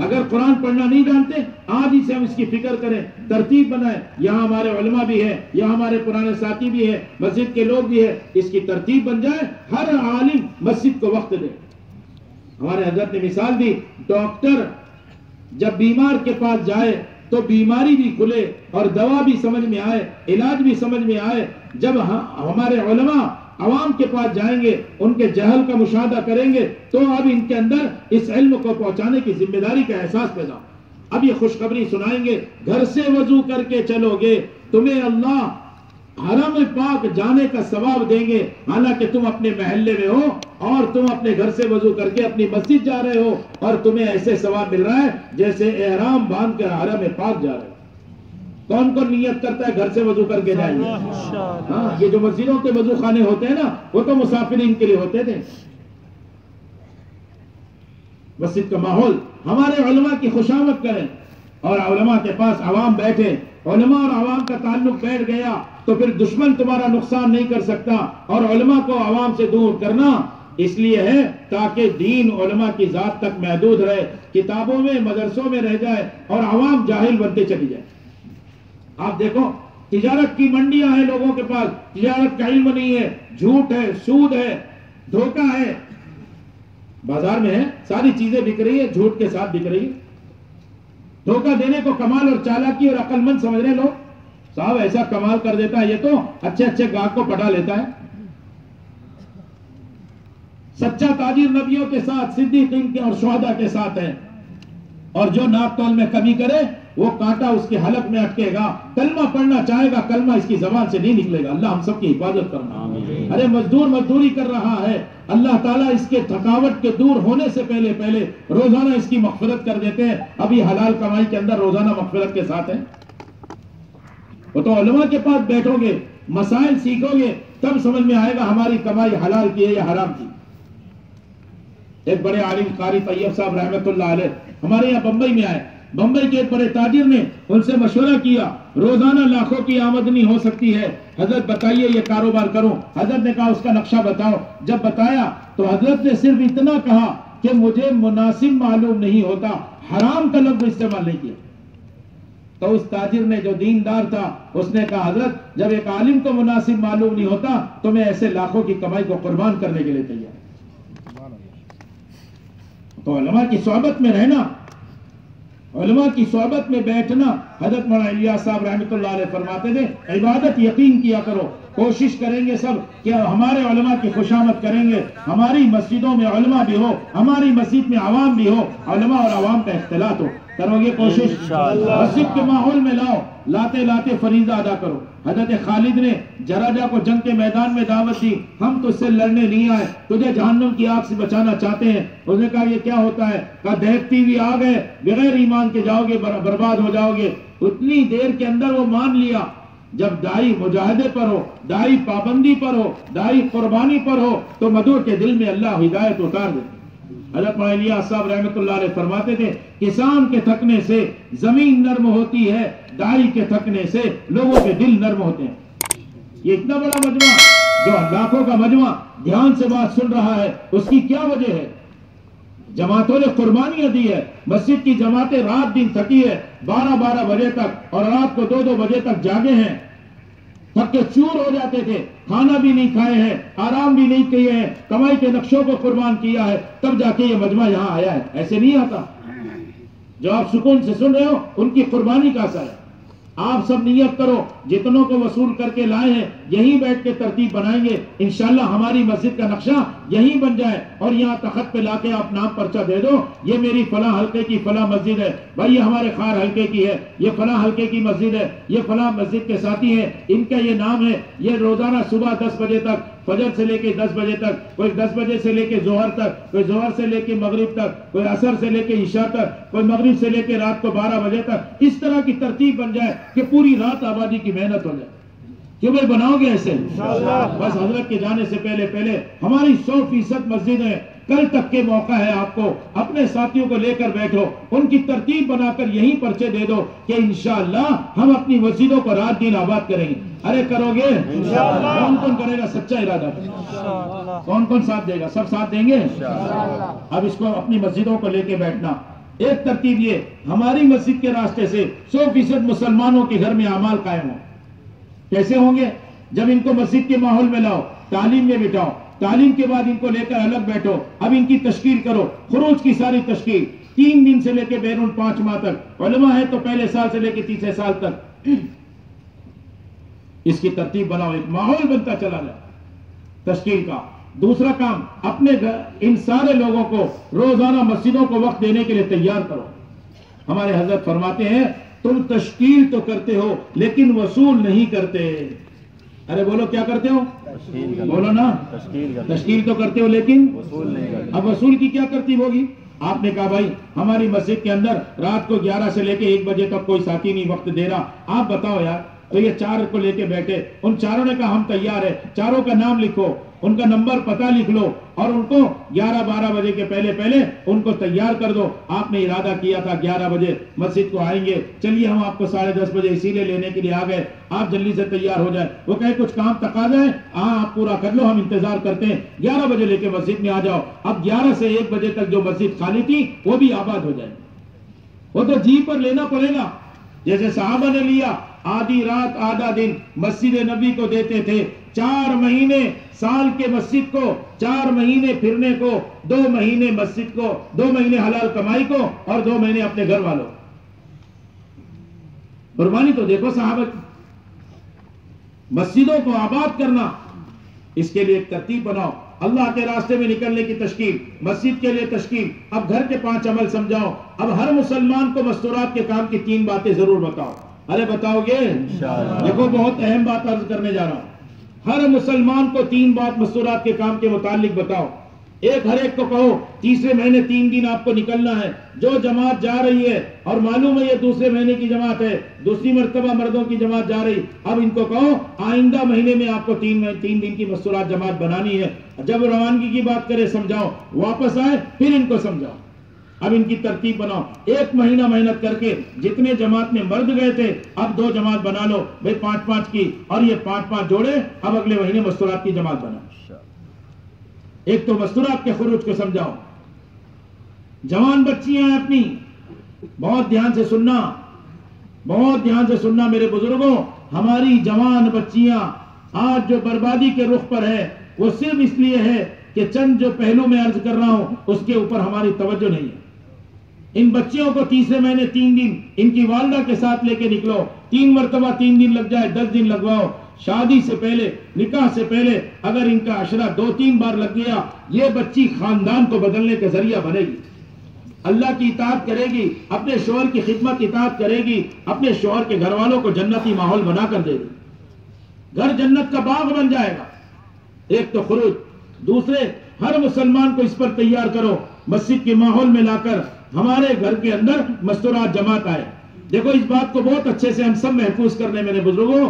S1: اگر قرآن پڑھنا نہیں جانتے آج ہی سے ہم اس کی فکر کریں, ترتیب بنائیں. یہاں ہمارے علماء بھی ہیں, یہاں ہمارے پرانے ساتھی بھی ہیں, مسجد کے لوگ بھی ہیں. اس کی ترتیب بن جائے. ہر عالم مسجد کو وقت دے. ہمارے حضرت نے مثال دی ڈاکٹر جب بیمار کے پاس جائے تو بیماری بھی کھلے اور دوا بھی سمجھ میں آئے, علاج بھی سمجھ میں آئے. جب ہمارے علماء عوام کے پاس جائیں گے ان کے جہل کا مشاہدہ کریں گے تو اب ان کے اندر اس علم کو پہنچانے کی ذمہ داری کا احساس پیدا. اب یہ خوشخبری سنائیں گے گھر سے وضو کر کے چلو گے تمہیں اللہ حرم پاک جانے کا ثواب دیں گے. حالانکہ تم اپنے محلے میں ہو اور تم اپنے گھر سے وضو کر کے اپنی مسجد جا رہے ہو اور تمہیں ایسے ثواب مل رہا ہے جیسے احرام باندھ کر حرم پاک جا رہے ہو. کون کون نیت کرتا ہے گھر سے وضو کر کے جائیں گے؟ ہاں, یہ جو مسجدوں کے وضو خانے ہوتے ہیں نا وہ تو مسافرین کے لیے ہوتے تھے. مسجد کا ماحول ہمارے علماء کی خوشامد کریں اور علماء کے پاس عوام بیٹھے. علماء اور عوام کا تعلق بیٹھ گیا تو پھر دشمن تمہارا نقصان نہیں کر سکتا. اور علماء کو عوام سے دور کرنا اس لیے ہے تاکہ دین علماء کی ذات تک محدود رہے, کتابوں میں مدرسوں میں رہ جائے اور عوام جاہل بنتے چلی جائے. آپ دیکھو تجارت کی منڈیاں ہیں لوگوں کے پاس, تجارت کا علم نہیں ہے, جھوٹ ہے, سود ہے, دھوکہ ہے. بازار میں ہے ساری چیزیں بک رہی ہے, جھوٹ کے ساتھ بک رہی ہے. دھوکہ دینے کو کمال اور چالاکی اور عقل مند سمجھ رہے لوگ. صاحب ایسا کمال کر دیتا ہے یہ تو اچھے اچھے گاہک کو پٹا لیتا ہے. سچا تاجر نبیوں کے ساتھ, صدیقین کے اور شہداء کے ساتھ ہے. اور جو ناپ تول میں کمی کرے وہ کانٹا اس کے حلق میں اٹکے گا. کلمہ پڑھنا چاہے گا کلمہ اس کی زبان سے نہیں نکلے گا. اللہ ہم سب کی حفاظت کرنا. ارے مزدور مزدوری کر رہا ہے, اللہ تعالیٰ اس کے تھکاوٹ کے دور ہونے سے پہلے روزانہ اس کی مغفرت کر دیتے ہیں. ابھی حلال کمائی کے اندر روزانہ مغفرت کے ساتھ ہے. وہ تو علماء کے پاس بیٹھو گے, مسائل سیکھو گے, تب سمجھ میں آئے گا ہماری کمائی حلال کی ہے یا حرام کی. ایک بڑے عالم قاری طیب صاحب رحمت اللہ علیہ ہمارے یہاں بمبئی میں آئے. بمبئی کے ایک بڑے تاجر نے ان سے مشورہ کیا روزانہ لاکھوں کی آمدنی ہو سکتی ہے, حضرت بتائیے یہ کاروبار کروں. حضرت نے کہا اس کا نقشہ بتاؤ. جب بتایا تو حضرت نے صرف اتنا کہا کہ مجھے مناسب معلوم نہیں ہوتا, حرام کا لفظ استعمال نہیں کیا. تو اس تاجر نے جو دیندار تھا اس نے کہا حضرت جب ایک عالم کو مناسب معلوم نہیں ہوتا تو میں ایسے لاکھوں کی کمائی کو قربان کرنے کے لیے تیار. تو علماء کی صحبت میں رہنا, علماء کی صحبت میں بیٹھنا. حضرت مولانا الیاس صاحب رحمۃ اللہ علیہ فرماتے تھے عبادت یقین کیا کرو. کوشش کریں گے سب کہ ہمارے علماء کی خوشامد کریں گے. ہماری مسجدوں میں علماء بھی ہو, ہماری مسجد میں عوام بھی ہو, علماء اور عوام کا اختلاط ہو. کرو گے کوشش؟ مسجد کے ماحول میں لاؤ, لاتے لاتے فریضہ ادا کرو. حضرت خالد نے جراجہ کو جنگ کے میدان میں دعوت دی, ہم تجھ سے لڑنے نہیں آئے, تجھے جہنم کی آگ سے بچانا چاہتے ہیں. اس نے کہا یہ کیا ہوتا ہے؟ کہا دیکھتی ہوئی آگ ہے, بغیر ایمان کے جاؤ گے برباد ہو جاؤ گے. اتنی دیر کے اندر وہ مان لیا. جب دائی مجاہدے پر ہو, دائی پابندی پر ہو, دائی قربانی پر ہو تو مدعو کے دل میں اللہ ہدایت اتار دے. حضرت مولانا صاحب رحمۃ اللہ علیہ فرماتے تھے کسان کے تھکنے سے زمین نرم ہوتی ہے, دائی کے تھکنے سے لوگوں کے دل نرم ہوتے ہیں. یہ اتنا بڑا مجمع جو لاکھوں کا مجمع دھیان سے بات سن رہا ہے اس کی کیا وجہ ہے؟ جماعتوں نے قربانیاں دی ہے، مسجد کی جماعتیں رات دن تھکی ہے، 12 بجے تک اور رات کو 2 بجے تک جاگے ہیں، تھک کے چور ہو جاتے تھے، کھانا بھی نہیں کھائے ہیں، آرام بھی نہیں کیے ہیں، کمائی کے نقشوں کو قربان کیا ہے، تب جا کے یہ مجمع یہاں آیا ہے. ایسے نہیں آتا. جو آپ سکون سے سن رہے ہو ان کی قربانی کا اثر ہے. آپ سب نیت کرو، جتنوں کو وصول کر کے لائے ہیں یہیں بیٹھ کے ترتیب بنائیں گے، انشاءاللہ ہماری مسجد کا نقشہ یہیں بن جائے اور یہاں تخت پہ لا کے آپ نام پرچہ دے دو، یہ میری فلاں حلقے کی فلاں مسجد ہے، بھائی یہ ہمارے خار حلقے کی ہے، یہ فلاں حلقے کی مسجد ہے، یہ فلاں مسجد کے ساتھی ہیں، ان کا یہ نام ہے، یہ روزانہ صبح 10 بجے تک، فجر سے لے کے 10 بجے تک، کوئی 10 بجے سے لے کے ظہر تک، کوئی ظہر سے لے کے مغرب تک، کوئی عصر سے لے کے عشاء تک، کوئی مغرب سے لے کے رات کو 12 بجے تک. اس طرح کی ترتیب بن جائے کہ پوری رات آبادی کی محنت ہو جائے. کیوں بھائی بناؤ گے ایسے؟ بس حضرت کے جانے سے پہلے ہماری 100% مسجد ہے. کل تک کے موقع ہے، آپ کو اپنے ساتھیوں کو لے کر بیٹھو، ان کی ترتیب بنا کر یہی پرچے دے دو کہ انشاءاللہ ہم اپنی مسجدوں کو رات دن آباد کریں گے. ارے کرو گے؟ کون کون کرے گا سچا ارادہ؟ کون کون ساتھ دے گا؟ سب ساتھ دیں گے؟ اب اس کو اپنی مسجدوں کو لے کے بیٹھنا. ایک ترتیب یہ، ہماری مسجد کے راستے سے 100% مسلمانوں کے گھر میں اعمال قائم ہو. کیسے ہوں گے؟ جب ان کو مسجد کے ماحول میں لاؤ، تعلیم میں بٹھاؤ، تعلیم کے بعد ان کو لے کر الگ بیٹھو، اب ان کی تشکیل کرو، خروج کی ساری تشکیل 3 دن سے لے کے بیرون 5 ماہ تک، علماء ہے تو پہلے سال سے لے کے تیسرے سال تک اس کی ترتیب بناؤ، ایک ماحول بنتا چلا جائے تشکیل کا. دوسرا کام، اپنے گھر ان سارے لوگوں کو روزانہ مسجدوں کو وقت دینے کے لیے تیار کرو. ہمارے حضرت فرماتے ہیں تم تشکیل تو کرتے ہو لیکن وصول نہیں کرتے. ارے بولو کیا کرتے ہو؟ بولو نا. تشکیل تو کرتے ہو لیکن اب وصول کی کیا ترتیب ہوگی؟ آپ نے کہا بھائی ہماری مسجد کے اندر رات کو 11 سے لے کے 1 بجے تک کوئی ساتھی نہیں وقت دے رہا، آپ بتاؤ یار. تو یہ 4 کو لے کے بیٹھے، ان چاروں نے کہا ہم تیار ہیں. چاروں کا نام لکھو، ان کا نمبر پتہ لکھ لو اور ان کو 11-12 بجے کے پہلے ان کو تیار کر دو. آپ نے ارادہ کیا تھا 11 بجے مسجد کو آئیں گے، چلیے ہم آپ کو 10:30 بجے اسی لیے لینے کے لیے آ گئے، آپ جلدی سے تیار ہو جائیں. وہ کہے کچھ کام تقاضا ہے، ہاں آپ پورا کر لو، ہم انتظار کرتے ہیں، 11 بجے لے کے مسجد میں آ جاؤ. اب 11 سے 1 بجے تک جو مسجد خالی تھی وہ بھی آباد ہو جائے. وہ تو جی پر لینا پڑے گا، جیسے صحابہ نے لیا. آدھی رات آدھا دن مسجد نبی کو دیتے تھے، 4 مہینے سال کے مسجد کو، 4 مہینے پھرنے کو، 2 مہینے مسجد کو، 2 مہینے حلال کمائی کو اور 2 مہینے اپنے گھر والوں. قربانی تو دیکھو صحابہ کی. مسجدوں کو آباد کرنا، اس کے لیے ایک ترتیب بناؤ. اللہ کے راستے میں نکلنے کی تشکیل، مسجد کے لیے تشکیل. اب گھر کے 5 عمل سمجھاؤ. اب ہر مسلمان کو مستورات کے کام کی 3 باتیں ضرور بتاؤ. ارے بتاؤ گے؟ دیکھو بہت اہم بات عرض کرنے جا رہا ہوں. ہر مسلمان کو 3 بات مستورات کے کام کے متعلق بتاؤ. ہر ایک کو کہو 3 مہینے 3 دن آپ کو نکلنا ہے. جو جماعت جا رہی ہے اور معلوم ہے یہ 2 مہینے کی جماعت ہے، دوسری مرتبہ مردوں کی جماعت جا رہی، اب ان کو کہو آئندہ مہینے میں آپ کو 3 دن کی مستورات جماعت بنانی ہے. جب روانگی کی بات کرے سمجھاؤ، واپس آئے پھر ان کو سمجھاؤ. اب ان کی ترتیب بناؤ. 1 مہینہ محنت کر کے جتنے جماعت میں مرد گئے تھے اب 2 جماعت بنا لو بھائی، 5-5 کی، اور یہ 5-5 جوڑے اب اگلے مہینے مستورات کی جماعت بنا. ایک تو مستورات کے خروج کو سمجھاؤ. جوان بچیاں ہیں اپنی، بہت دھیان سے سننا، بہت دھیان سے سننا میرے بزرگوں. ہماری جوان بچیاں آج جو بربادی کے رخ پر ہے وہ صرف اس لیے ہے کہ چند جو پہلو میں عرض کر رہا ہوں اس کے اوپر ہماری توجہ نہیں ہے. ان بچیوں کو 3 مہینے 3 دن ان کی والدہ کے ساتھ لے کے نکلو. 3 مرتبہ 3 دن لگ جائے 10 دن لگواؤ. شادی سے پہلے، نکاح سے پہلے اگر ان کا عشرہ 2-3 بار لگ گیا، یہ بچی خاندان کو بدلنے کا ذریعہ بنے گی. اللہ کی اطاعت کرے گی، اپنے شوہر کی خدمت اطاعت کرے گی، اپنے شوہر کے گھر والوں کو جنتی ماحول بنا کر دے گی. گھر جنت کا باغ بن جائے گا. ایک تو خروج. دوسرے، ہر مسلمان کو اس پر تیار کرو، مسجد کے ماحول میں لا کر ہمارے گھر کے اندر مستورات جماعت آئے. دیکھو اس بات کو بہت اچھے سے ہم سب محفوظ کر لیں میرے بزرگوں.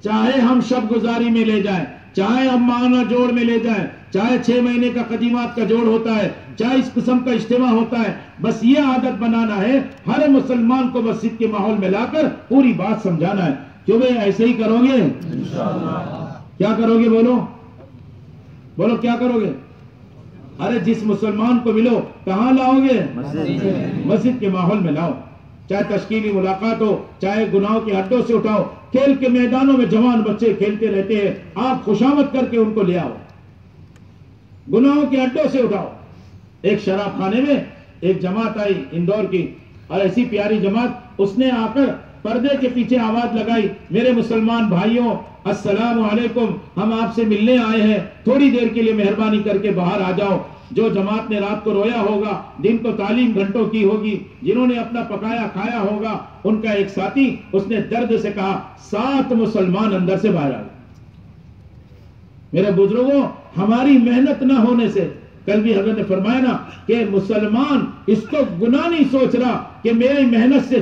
S1: چاہے ہم شب گزاری میں لے جائیں، چاہے ہم ماہانہ جوڑ میں لے جائیں، چاہے 6 مہینے کا قدیمات کا جوڑ ہوتا ہے، چاہے اس قسم کا اجتماع ہوتا ہے، بس یہ عادت بنانا ہے ہر مسلمان کو مسجد کے ماحول میں لا کر پوری بات سمجھانا ہے. کیوں بھئی ایسے ہی کرو گے؟ انشاءاللہ. کیا کرو گے؟ بولو کیا کرو گے؟ ارے جس مسلمان کو ملو کہاں لاؤ گے؟ مسجد کے ماحول میں لاؤ، چاہے تشکیلی ملاقات ہو، چاہے گناہوں کے اڈوں سے اٹھاؤ، کھیل کے میدانوں میں جوان بچے کھیلتے رہتے ہیں، آپ خوشامد کر کے ان کو لے آؤ، گناہوں کے اڈوں سے اٹھاؤ۔ ایک شراب خانے میں ایک جماعت آئی اندور کی، اور ایسی پیاری جماعت، اس نے آ کر پردے کے پیچھے آواز لگائی، میرے مسلمان بھائیوں السلام علیکم، ہم آپ سے ملنے آئے ہیں، تھوڑی دیر کے لیے مہربانی کر کے باہر آ جاؤ۔ جو جماعت نے رات کو رویا ہوگا، دن کو تعلیم گھنٹوں کی ہوگی، جنہوں نے اپنا پکایا کھایا ہوگا، ان کا ایک ساتھی اس نے درد سے کہا 7 مسلمان اندر سے باہر آ گئے۔ میرے بزرگوں، ہماری محنت نہ ہونے سے، کل بھی حضرت نے فرمایا نا کہ مسلمان اس کو گناہ نہیں سوچ رہا کہ میری محنت سے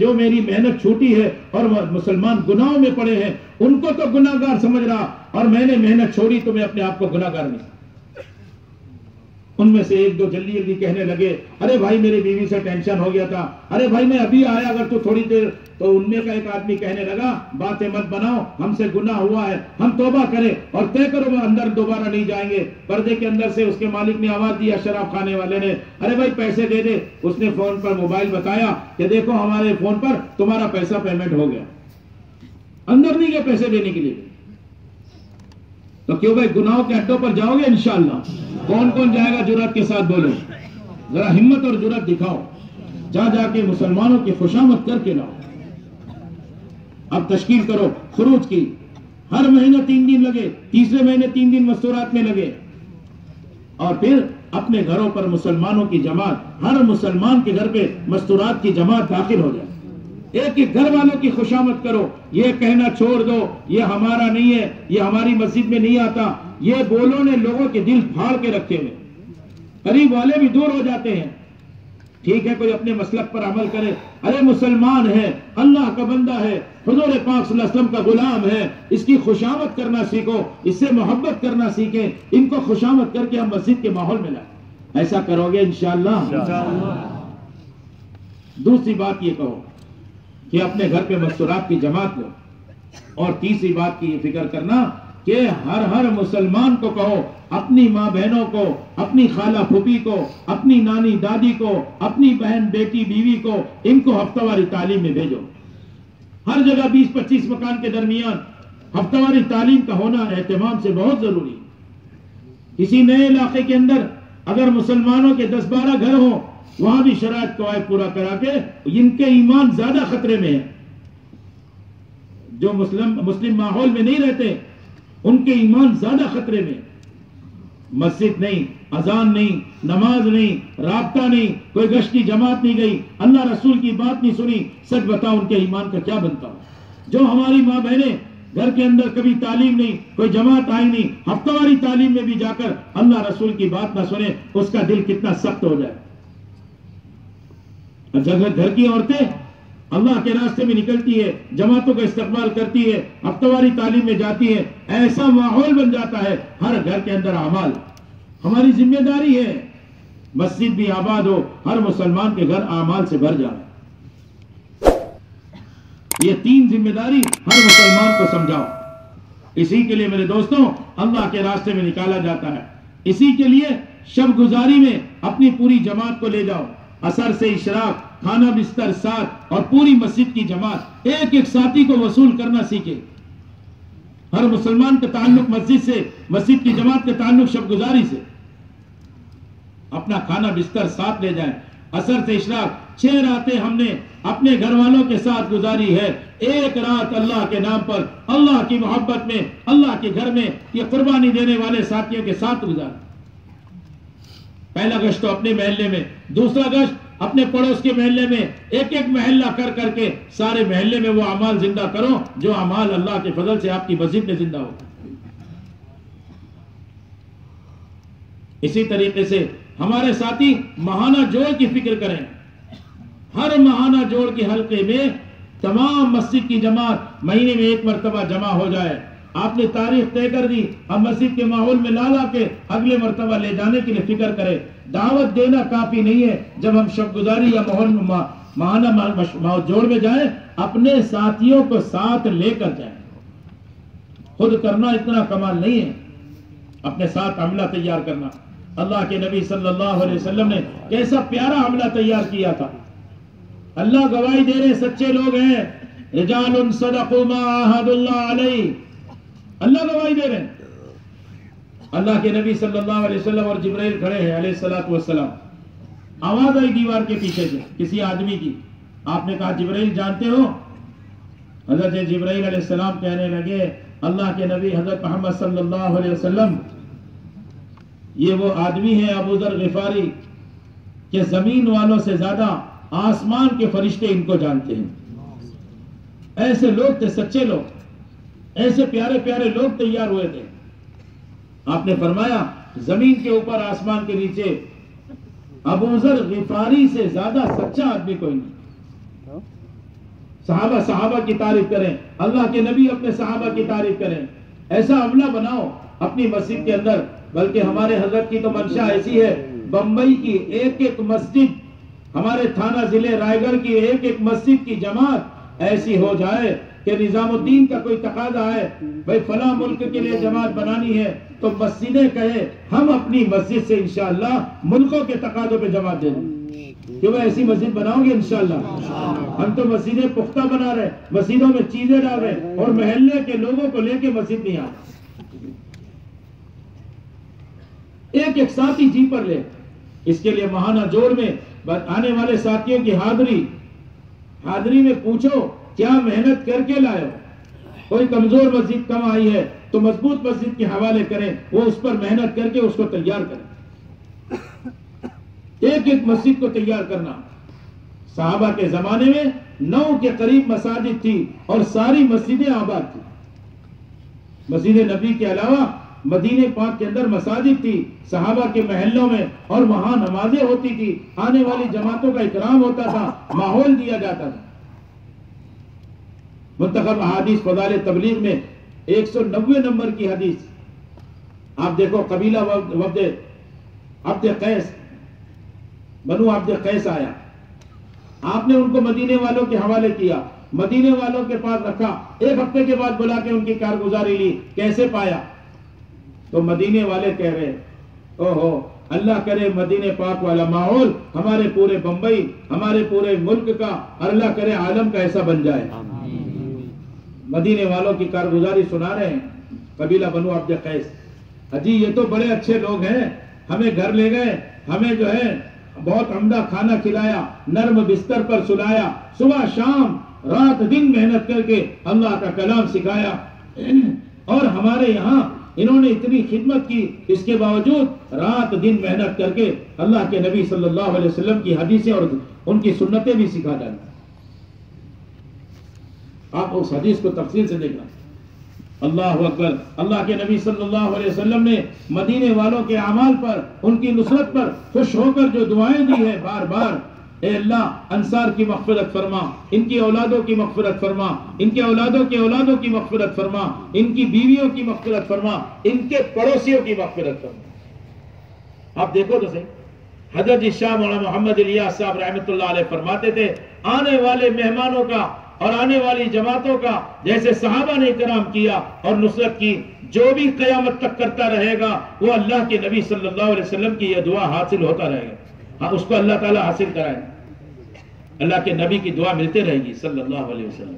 S1: جو میری محنت چھوٹی ہے اور مسلمان گناہوں میں پڑے ہیں، ان کو تو گناہگار سمجھ رہا، اور میں نے محنت چھوڑی تو میں اپنے آپ کو گناہگار نہیں۔ ان میں سے ایک دو جلدی جلدی کہنے لگے، ارے بھائی میری بیوی سے ٹینشن ہو گیا تھا، ارے بھائی میں ابھی آیا اگر تو تھوڑی دیر۔ تو ان میں کا ایک آدمی کہنے لگا، باتیں مت بناؤ، ہم سے گناہ ہوا ہے، ہم توبہ کریں اور طے کرو وہ اندر دوبارہ نہیں جائیں گے۔ پردے کے اندر سے اس کے مالک نے آواز دیا، شراب کھانے والے نے، ارے بھائی پیسے دے دے۔ اس نے فون پر موبائل بتایا کہ دیکھو ہمارے فون پر تمہارا پیسہ پیمنٹ ہو گیا۔ اندر نہیں گئے پیسے دینے کے لیے۔ تو کیوں بھائی گناہوں کے اڈوں پر جاؤ گے انشاءاللہ؟ کون کون جائے گا؟ جرات کے ساتھ بولو، ذرا ہمت اور جرات دکھاؤ، جا کے مسلمانوں کی خوشامد کر کے لاؤ۔ اب تشکیل کرو خروج کی، ہر مہینہ 3 دن لگے، تیسرے مہینے 3 دن مستورات میں لگے، اور پھر اپنے گھروں پر مسلمانوں کی جماعت، ہر مسلمان کے گھر پہ مستورات کی جماعت داخل ہو جائے۔ ایک ایک گھر والوں کی خوشامد کرو، یہ کہنا چھوڑ دو یہ ہمارا نہیں ہے، یہ ہماری مسجد میں نہیں آتا، یہ بولوں نے لوگوں کے دل پھاڑ کے رکھے ہوئے، قریب والے بھی دور ہو جاتے ہیں۔ ٹھیک ہے کوئی اپنے مسلک پر عمل کرے، ارے مسلمان ہے، اللہ کا بندہ ہے، حضور پاک صلی اللہ علیہ وسلم کا غلام ہے، اس کی خوشامد کرنا سیکھو، اس سے محبت کرنا سیکھیں، ان کو خوشامد کر کے ہم مسجد کے ماحول میں لائیں۔ ایسا کرو گے انشاءاللہ؟ دوسری بات یہ کہو کہ اپنے گھر پہ مستورات کی جماعت لو، اور تیسری بات کی یہ فکر کرنا کہ ہر مسلمان کو کہو، اپنی ماں بہنوں کو، اپنی خالہ پھوپھی کو، اپنی نانی دادی کو، اپنی بہن بیٹی بیوی کو، ان کو ہفتہ واری تعلیم میں بھیجو۔ ہر جگہ 20-25 مکان کے درمیان ہفتہ واری تعلیم کا ہونا اہتمام سے بہت ضروری ہے۔ کسی نئے علاقے کے اندر اگر مسلمانوں کے 10-12 گھر ہوں، وہاں بھی شرائط قواعد پورا کرا کے، ان کے ایمان زیادہ خطرے میں ہے۔ جو مسلم ماحول میں نہیں رہتے ان کے ایمان زیادہ خطرے میں۔ مسجد نہیں، اذان نہیں، نماز نہیں، رابطہ نہیں، کوئی گشتی جماعت نہیں گئی، اللہ رسول کی بات نہیں سنی، سچ بتاؤ ان کے ایمان کا کیا بنتا ہو؟ جو ہماری ماں بہنیں گھر کے اندر کبھی تعلیم نہیں، کوئی جماعت آئی نہیں، ہفتہ واری تعلیم میں بھی جا کر اللہ رسول کی بات نہ سنے، اس کا دل کتنا سخت ہو جائے۔ گھر کی عورتیں اللہ کے راستے میں نکلتی ہے، جماعتوں کا استقبال کرتی ہے، ہفتہ واری تعلیم میں جاتی ہے، ایسا ماحول بن جاتا ہے ہر گھر کے اندر اعمال۔ ہماری ذمہ داری ہے مسجد بھی آباد ہو، ہر مسلمان کے گھر اعمال سے بھر جائے۔ یہ 3 ذمہ داری ہر مسلمان کو سمجھاؤ۔ اسی کے لیے میرے دوستوں اللہ کے راستے میں نکالا جاتا ہے، اسی کے لیے شب گزاری میں اپنی پوری جماعت کو لے جاؤ، عصر سے اشراق، کھانا بستر ساتھ، اور پوری مسجد کی جماعت، ایک ایک ساتھی کو وصول کرنا سیکھے۔ ہر مسلمان کا تعلق مسجد سے، مسجد کی جماعت کا تعلق شب گزاری سے۔ اپنا کھانا بستر ساتھ لے جائیں۔ عصر سے اشراق 6 راتیں ہم نے اپنے گھر والوں کے ساتھ گزاری ہے، ایک رات اللہ کے نام پر، اللہ کی محبت میں، اللہ کے گھر میں یہ قربانی دینے والے ساتھیوں کے ساتھ گزار۔ پہلا گشت تو اپنے محلے میں، دوسرا گشت اپنے پڑوس کے محلے میں، ایک ایک محلہ کر کر کے سارے محلے میں وہ اعمال زندہ کرو جو اعمال اللہ کے فضل سے آپ کی مسجد میں زندہ ہو۔ اسی طریقے سے ہمارے ساتھی ماہانہ جوڑ کی فکر کریں۔ ہر ماہانہ جوڑ کے حلقے میں تمام مسجد کی جماعت مہینے میں 1 مرتبہ جمع ہو جائے۔ آپ نے تاریخ طے کر دی، اب مسجد کے ماحول میں لا کے اگلے مرتبہ لے جانے کے لیے فکر کرے۔ دعوت دینا کافی نہیں ہے، جب ہم شب گزاری یا ماہانہ جوڑ میں جائیں، اپنے ساتھیوں کو ساتھ لے کر جائیں۔ خود کرنا اتنا کمال نہیں ہے، اپنے ساتھ عملہ تیار کرنا، اللہ کے نبی صلی اللہ علیہ وسلم نے کیسا پیارا حملہ تیار کیا تھا. اللہ گواہی دے رہے سچے لوگ ہیں. رجال صدقوا ما عاهدوا اللہ علیہ. اللہ گواہی دے رہے ہیں. اللہ کے نبی صلی اللہ علیہ وسلم اور جبرائیل کھڑے ہیں علیہ الصلوۃ والسلام. آواز آئی دیوار کے پیچھے سے کسی آدمی کی. آپ نے کہا جبرائیل جانتے ہو؟ حضرت جبرائیل علیہ السلام کہنے لگے اللہ کے نبی حضرت محمد صلی اللہ علیہ وسلم یہ وہ آدمی ہے ابو ذر غفاری کہ زمین والوں سے زیادہ آسمان کے فرشتے ان کو جانتے ہیں. ایسے لوگ تھے, سچے لوگ, ایسے پیارے پیارے لوگ تیار ہوئے تھے. آپ نے فرمایا زمین کے اوپر آسمان کے نیچے ابو ذر غفاری سے زیادہ سچا آدمی کوئی نہیں. صحابہ کی تعریف کریں, اللہ کے نبی اپنے صحابہ کی تعریف کریں. ایسا عملہ بناؤ اپنی مسجد کے اندر. بلکہ ہمارے حضرت کی تو منشا ایسی ہے, بمبئی کی ایک ایک مسجد, ہمارے تھانہ ضلع رائے گڑھ کی ایک ایک مسجد کی جماعت ایسی ہو جائے کہ نظام الدین کا کوئی تقاضا ہے بھائی فلاں ملک کے لیے جماعت بنانی ہے تو مسجدیں کہے ہم اپنی مسجد سے انشاءاللہ ملکوں کے تقاضوں پہ جماعت دے دیں. کہ وہ ایسی مسجد بناؤ گے انشاءاللہ. ہم تو مسجدیں پختہ بنا رہے, مسجدوں میں چیزیں ڈال رہے اور محلے کے لوگوں کو لے کے مسجد نہیں آ رہے. ایک ایک ساتھی جی پر لے. اس کے لیے ماہانہ جوڑ میں آنے والے ساتھیوں کی حاضری میں پوچھو کیا محنت کر کے لائے ہو. کوئی کمزور مسجد کم آئی ہے تو مضبوط مسجد کے حوالے کریں, وہ اس پر محنت کر کے اس کو تیار کریں. ایک ایک مسجد کو تیار کرنا. صحابہ کے زمانے میں 9 کے قریب مساجد تھی اور ساری مسجدیں آباد تھی. مسجد نبی کے علاوہ مدینے پاک کے اندر مساجد تھی صحابہ کے محلوں میں, اور وہاں نمازیں ہوتی تھی, آنے والی جماعتوں کا اکرام ہوتا تھا, ماحول دیا جاتا تھا. منتخب احادیث فضائل تبلیغ میں 190 نمبر کی حدیث آپ دیکھو. قبیلہ عبد قیس, بنو عبد قیس آیا, آپ نے ان کو مدینے والوں کے حوالے کیا, مدینے والوں کے پاس رکھا. 1 ہفتے کے بعد بلا کے ان کی کارگزاری لی, کیسے پایا؟ تو مدینے والے کہہ رہے اوہو اللہ کرے مدینے پاک والا ماحول ہمارے پورے بمبئی, ہمارے پورے ملک کا, اللہ کرے عالم کا ایسا بن جائے. مدینے والوں کی کارگزاری سنا رہے ہیں. قبیلہ بنو عبد قیس, اجی یہ تو بڑے اچھے لوگ ہیں, ہمیں گھر لے گئے, ہمیں جو ہے بہت عمدہ کھانا کھلایا, نرم بستر پر سلایا, صبح شام رات دن محنت کر کے اللہ کا کلام سکھایا, اور ہمارے یہاں انہوں نے اتنی خدمت کی, اس کے باوجود رات دن محنت کر کے اللہ کے نبی صلی اللہ علیہ وسلم کی حدیثیں اور ان کی سنتیں بھی سکھا ڈالی. آپ اس حدیث کو تفصیل سے دیکھنا. اللہ اکبر. اللہ کے نبی صلی اللہ علیہ وسلم نے مدینے والوں کے اعمال پر, ان کی نصرت پر خوش ہو کر جو دعائیں دی ہیں بار بار, اے اللہ انصار کی مغفرت فرما, ان کی اولادوں کی مغفرت فرما, ان کے اولادوں کے اولادوں کی مغفرت فرما, ان کی بیویوں کی مغفرت فرما, ان کے پڑوسیوں کی مغفرت فرما. آپ دیکھو تو صحیح, حضرت شاہ مولانا محمد الیاس صاحب رحمۃ اللہ علیہ فرماتے تھے آنے والے مہمانوں کا اور آنے والی جماعتوں کا جیسے صحابہ نے کرام کیا اور نصرت کی, جو بھی قیامت تک کرتا رہے گا وہ اللہ کے نبی صلی اللہ علیہ وسلم کی یہ دعا حاصل ہوتا رہے گا. ہاں اس کو اللہ تعالیٰ حاصل کرائے, اللہ کے نبی کی دعا ملتے رہے گی صلی اللہ علیہ وسلم.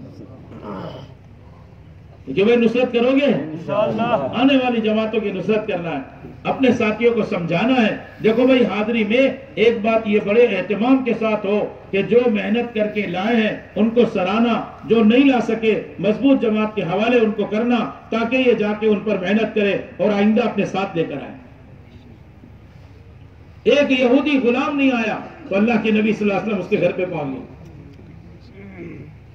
S1: کہ وہ نصرت کرو گے انشاءاللہ, آنے والی جماعتوں کی نصرت کرنا ہے, اپنے ساتھیوں کو سمجھانا ہے. دیکھو بھائی حاضری میں ایک بات یہ بڑے اہتمام کے ساتھ ہو کہ جو محنت کر کے لائے ہیں ان کو سراہنا, جو نہیں لا سکے مضبوط جماعت کے حوالے ان کو کرنا, تاکہ یہ جا کے ان پر محنت کرے اور آئندہ اپنے ساتھ لے کر آئے. ایک یہودی غلام نہیں آیا تو اللہ کے نبی صلی اللہ علیہ وسلم اس کے گھر پہ پہنچ گئے.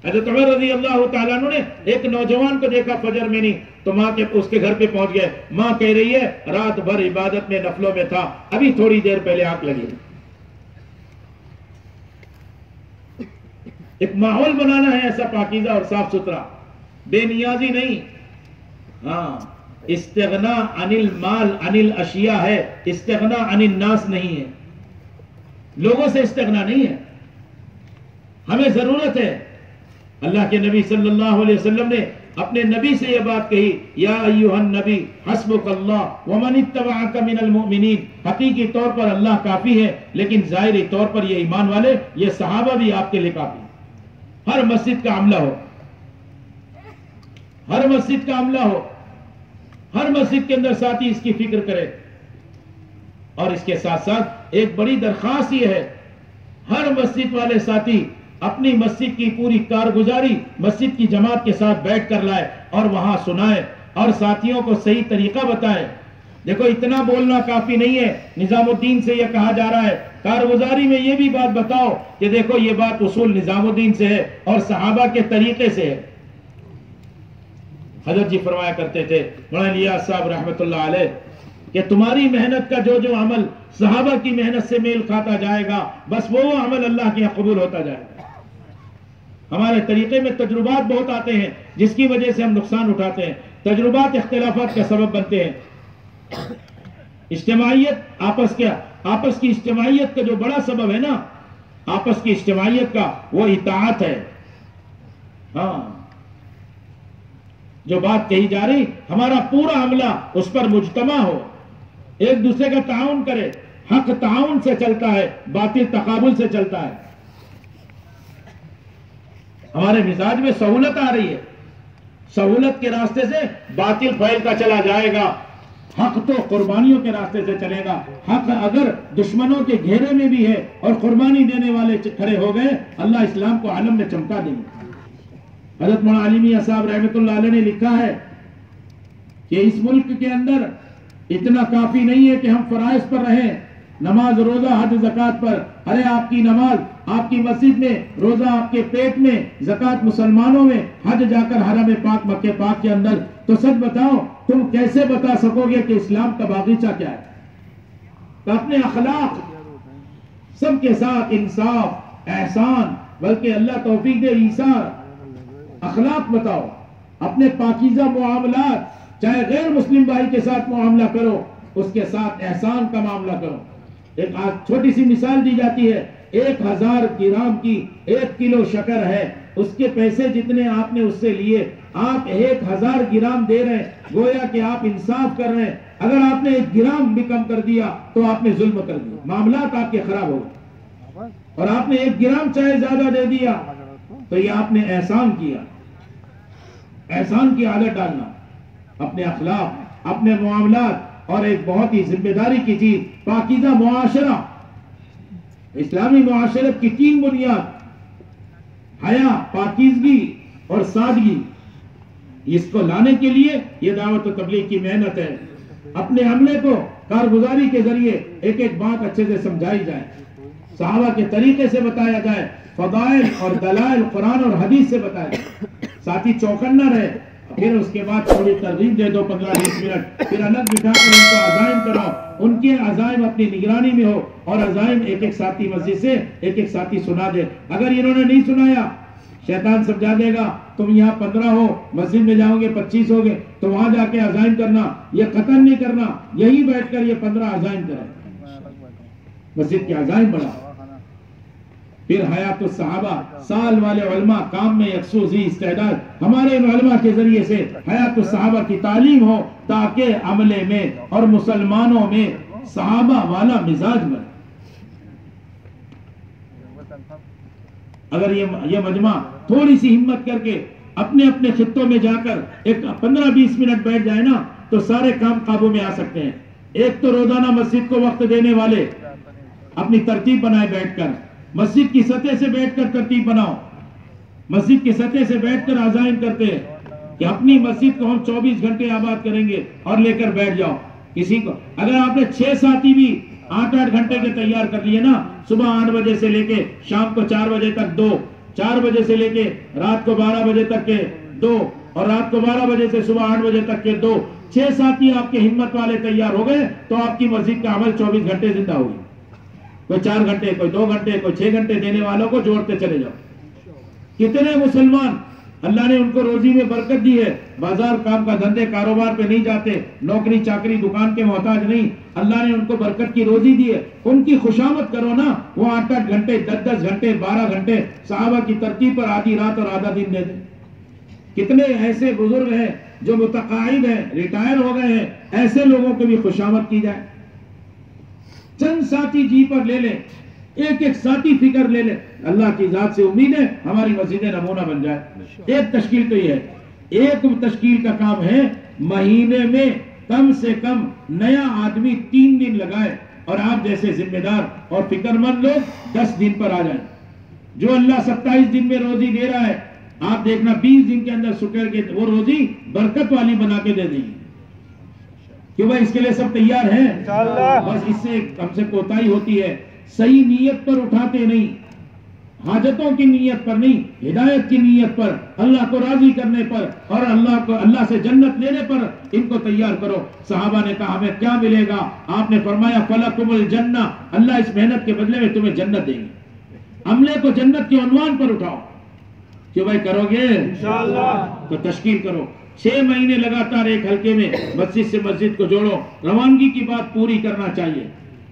S1: حضرت عمر رضی اللہ تعالیٰ عنہ نے ایک نوجوان کو دیکھا فجر میں نہیں تو ماں کے اس کے گھر پہ پہنچ گئے. ماں کہہ رہی ہے رات بھر عبادت میں نفلوں میں تھا, ابھی تھوڑی دیر پہلے آنکھ لگی. ایک ماحول بنانا ہے ایسا پاکیزہ اور صاف ستھرا, بے نیازی نہیں. ہاں استغنا عن المال عن الاشیاء ہے, استغنا عن الناس نہیں ہے. لوگوں سے استغنا نہیں ہے, ہمیں ضرورت ہے. اللہ کے نبی صلی اللہ علیہ وسلم نے اپنے نبی سے یہ بات کہی، یا ایھا النبی حسبک اللہ ومن اتبعک من المؤمنین، حقیقی طور پر اللہ کافی ہے، لیکن ظاہری طور پر یہ ایمان والے، یہ صحابہ بھی آپ کے لیے کافی ہیں۔ ہر مسجد کا عملہ ہو، ہر مسجد کا عملہ ہو، ہر مسجد کے اندر ساتھی اس کی فکر کرے۔ اور اس کے ساتھ ساتھ ایک بڑی درخواست یہ ہے، ہر مسجد والے ساتھی اپنی مسجد کی پوری کارگزاری مسجد کی جماعت کے ساتھ بیٹھ کر لائے اور وہاں سنائے اور ساتھیوں کو صحیح طریقہ بتائے۔ دیکھو اتنا بولنا کافی نہیں ہے، نظام الدین سے یہ کہا جا رہا ہے کارگزاری میں یہ بھی بات بتاؤ کہ دیکھو یہ بات اصول نظام الدین سے ہے اور صحابہ کے طریقے سے ہے۔ حضرت جی فرمایا کرتے تھے مولانا الیاس صاحب رحمت اللہ علیہ کہ تمہاری محنت کا جو عمل صحابہ کی محنت سے میل کھاتا جائے گا، بس وہ عمل اللہ کے یہاں قبول ہوتا جائے گا۔ ہمارے طریقے میں تجربات بہت آتے ہیں جس کی وجہ سے ہم نقصان اٹھاتے ہیں، تجربات اختلافات کا سبب بنتے ہیں۔ اجتماعیت آپس کی اجتماعیت کا جو بڑا سبب ہے نا، آپس کی اجتماعیت کا وہ اطاعت ہے۔ ہاں، جو بات کہی جا رہی ہمارا پورا عملہ اس پر مجتمع ہو، ایک دوسرے کا تعاون کرے۔ حق تعاون سے چلتا ہے، باطل تقابل سے چلتا ہے۔ ہمارے مزاج میں سہولت آ رہی ہے، سہولت کے راستے سے باطل پھیلتا چلا جائے گا، حق تو قربانیوں کے راستے سے چلے گا۔ حق اگر دشمنوں کے گھیرے میں بھی ہے اور قربانی دینے والے کھڑے ہو گئے، اللہ اسلام کو عالم میں چمکا دیں گے۔ حضرت مولانا علی میاں صاحب رحمت اللہ علیہ نے لکھا ہے کہ اس ملک کے اندر اتنا کافی نہیں ہے کہ ہم فرائض پر رہیں، نماز روزہ حج زکوٰۃ پر۔ ارے آپ کی نماز آپ کی مسجد میں، روزہ آپ کے پیٹ میں، زکوٰۃ مسلمانوں میں، حج جا کر حرم پاک مکہ پاک کے اندر۔ تو سچ بتاؤ تم کیسے بتا سکو گے کہ اسلام کا باغیچہ کیا ہے؟ تو اپنے اخلاق سب کے ساتھ انصاف، احسان، بلکہ اللہ توفیق دے ایثار، اخلاق بتاؤ، اپنے پاکیزہ معاملات، چاہے غیر مسلم بھائی کے ساتھ معاملہ کرو، اس کے ساتھ احسان کا معاملہ کرو۔ ایک چھوٹی سی مثال دی جاتی ہے، 1000 گرام کی 1 کلو شکر ہے، اس کے پیسے جتنے آپ نے اس سے لیے، آپ 1000 گرام دے رہے ہیں، گویا کہ آپ انصاف کر رہے ہیں۔ اگر آپ نے 1 گرام بھی کم کر دیا تو آپ نے ظلم کر دیا، معاملات آپ کے خراب ہو گئے۔ اور آپ نے 1 گرام چاہے زیادہ دے دیا تو یہ آپ نے احسان کیا، احسان کی عادت ڈالنا، اپنے اخلاق، اپنے معاملات، اور ایک بہت ہی ذمہ داری کی چیز پاکیزہ معاشرہ۔ اسلامی معاشرت کی 3 بنیاد، حیا، پاکیزگی اور سادگی، اس کو لانے کے لیے یہ دعوت و تبلیغ کی محنت ہے۔ اپنے عملے کو کارگزاری کے ذریعے ایک ایک بات اچھے سے سمجھائی جائے، صحابہ کے طریقے سے بتایا جائے، فضائل اور دلائل قرآن اور حدیث سے بتایا جائے۔ ساتھی چوکن نہ رہے، پھر اس کے بعد تھوڑی ترغیب دے دو 15-20 منٹ، پھر الگ بٹھا کر ان کو عزائم کراؤ، ان کے عزائم اپنی نگرانی میں ہو، اور عزائم ایک ایک ساتھی مسجد سے ایک ایک ساتھی سنا دے۔ اگر انہوں نے نہیں سنایا، شیطان سمجھا دے گا تم یہاں 15 ہو، مسجد میں جاؤ گے 25 ہو گے، تو وہاں جا کے عزائم کرنا، یہ قطن نہیں کرنا، یہی بیٹھ کر یہ 15 عزائم کریں، مسجد کے عزائم بڑھا۔ پھر حیات الصحابہ، سال والے علماء کام میں یکسو ذی استعداد، ہمارے علماء کے ذریعے سے حیات الصحابہ کی تعلیم ہو، تاکہ عملے میں اور مسلمانوں میں صحابہ والا مزاج بنے۔ اگر یہ مجمع تھوڑی سی ہمت کر کے اپنے اپنے خطوں میں جا کر ایک 15-20 منٹ بیٹھ جائے نا، تو سارے کام قابو میں آ سکتے ہیں۔ ایک تو روزانہ مسجد کو وقت دینے والے اپنی ترتیب بنائے، بیٹھ کر مسجد کی سطح سے بیٹھ کر ترتیب بناؤ، مسجد کی سطح سے بیٹھ کر عزائم کرتے ہیں کہ اپنی مسجد کو ہم 24 گھنٹے آباد کریں گے، اور لے کر بیٹھ جاؤ کسی کو۔ اگر آپ نے 6 ساتھی بھی 8-8 گھنٹے کے تیار کر لیے نا، صبح 8 بجے سے لے کے شام کو 4 بجے تک 2، 4 بجے سے لے کے رات کو 12 بجے تک کے 2، اور رات کو 12 بجے سے صبح 8 بجے تک کے 2، 6 ساتھی آپ کے ہمت والے تیار ہو گئے تو آپ کی مسجد کا عمل 24 گھنٹے زندہ ہوگی۔ کوئی 4 گھنٹے، کوئی 2 گھنٹے، کوئی 6 گھنٹے دینے والوں کو جوڑتے چلے جاؤ۔ کتنے مسلمان اللہ نے ان کو روزی میں برکت دی ہے، بازار کام کا دھندے کاروبار پہ نہیں جاتے، نوکری چاکری دکان کے محتاج نہیں، اللہ نے ان کو برکت کی روزی دی ہے، ان کی خوشامد کرو نا۔ وہ 8-8 گھنٹے، 10-10 گھنٹے، 12 گھنٹے صحابہ کی ترتیب پر آدھی رات اور آدھا دن دے دیں۔ کتنے ایسے بزرگ ہیں جو متقاعد ہیں، ریٹائر ہو گئے ہیں، ایسے لوگوں کو بھی خوشامد کی جائے. چند ساتھی جی پر لے لیں، ایک ایک ساتھی فکر لے لیں. اللہ کی ذات سے امید ہے ہماری مسجد نمونہ بن جائے. ایک تشکیل تو یہ ہے، ایک تشکیل کا کام ہے مہینے میں کم سے کم نیا آدمی 3 دن لگائے، اور آپ جیسے ذمہ دار اور فکر مند لوگ 10 دن پر آ جائیں. جو اللہ 27 دن میں روزی دے رہا ہے، آپ دیکھنا 20 دن کے اندر سکڑ کے وہ روزی برکت والی بنا کے دے دیں گے. کہ بھائی اس کے لیے سب تیار ہیں؟ بس اس سے ہم سے کوتاہی ہوتی ہے، صحیح نیت پر اٹھاتے نہیں، حاجتوں کی نیت پر نہیں، ہدایت کی نیت پر، اللہ کو راضی کرنے پر اور اللہ سے جنت لینے پر ان کو تیار کرو. صحابہ نے کہا ہمیں کیا ملے گا؟ آپ نے فرمایا فلکم الجنہ، اللہ اس محنت کے بدلے میں تمہیں جنت دیں گے. عملے کو جنت کے عنوان پر اٹھاؤ. کہ بھائی کرو گے انشاءاللہ تو تشکیل کرو. 6 مہینے لگاتار ایک حلقے میں مسجد سے مسجد کو جوڑو. روانگی کی بات پوری کرنا چاہیے.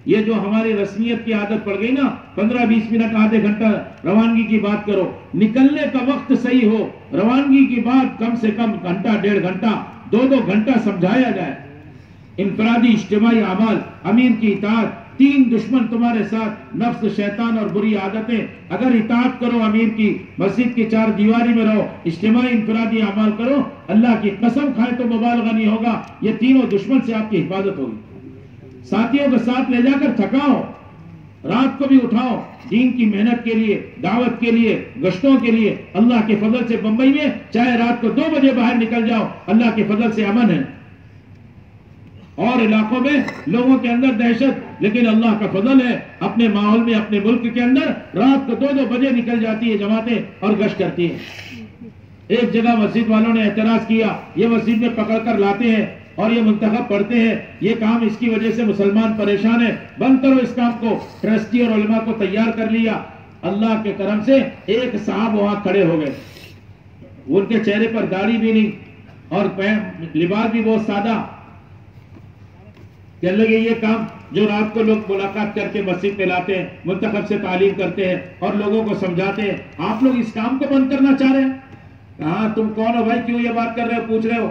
S1: یہ جو ہماری رسمیت کی عادت پڑ گئی نا، 15-20 منٹ آدھے گھنٹہ روانگی کی بات کرو. نکلنے کا وقت صحیح ہو، روانگی کی بات کم سے کم گھنٹہ 1.5 گھنٹہ 2 گھنٹہ سمجھایا جائے. انفرادی اجتماعی اعمال، امیر کی اطاعت، 3 دشمن تمہارے ساتھ، نفس، شیطان اور بری عادتیں. اگر اطاعت کرو امیر کی، مسجد کی 4 دیواری میں رہو، اجتماعی انفرادی اعمال کرو، اللہ کی قسم کھائے تو مبالغہ نہیں ہوگا، یہ تینوں دشمن سے آپ کی حفاظت ہوگی. ساتھیوں کے ساتھ لے جا کر تھکاؤ، رات کو بھی اٹھاؤ، دین کی محنت کے لیے، دعوت کے لیے، گشتوں کے لیے. اللہ کے فضل سے بمبئی میں چاہے رات کو 2 بجے باہر نکل جاؤ، اللہ کے فضل سے امن ہے. اور علاقوں میں لوگوں کے اندر دہشت، لیکن اللہ کا فضل ہے اپنے ماحول میں، اپنے ملک کے اندر رات کو 2 بجے نکل جاتی ہے جماعتیں اور گشت کرتی ہیں. ایک جگہ مسجد والوں نے اعتراض کیا، یہ مسجد میں پکڑ کر لاتے ہیں اور یہ منتخب پڑھتے ہیں، یہ کام اس کی وجہ سے مسلمان پریشان ہیں، بند کرو اس کام کو. ٹرسٹی اور علماء کو تیار کر لیا. اللہ کے کرم سے ایک صاحب وہاں کھڑے ہو گئے، ان کے چہرے پر داڑھی بھی نہیں اور لباس بھی بہت سادہ. کہنے لگے یہ کام جو رات کو لوگ ملاقات کر کے مسجد میں لاتے ہیں، منتخب سے تعلیم کرتے ہیں اور لوگوں کو سمجھاتے ہیں، آپ لوگ اس کام کو بند کرنا چاہ رہے ہیں؟ کہاں تم کون ہو بھائی، کیوں یہ بات کر رہے ہو، پوچھ رہے ہو؟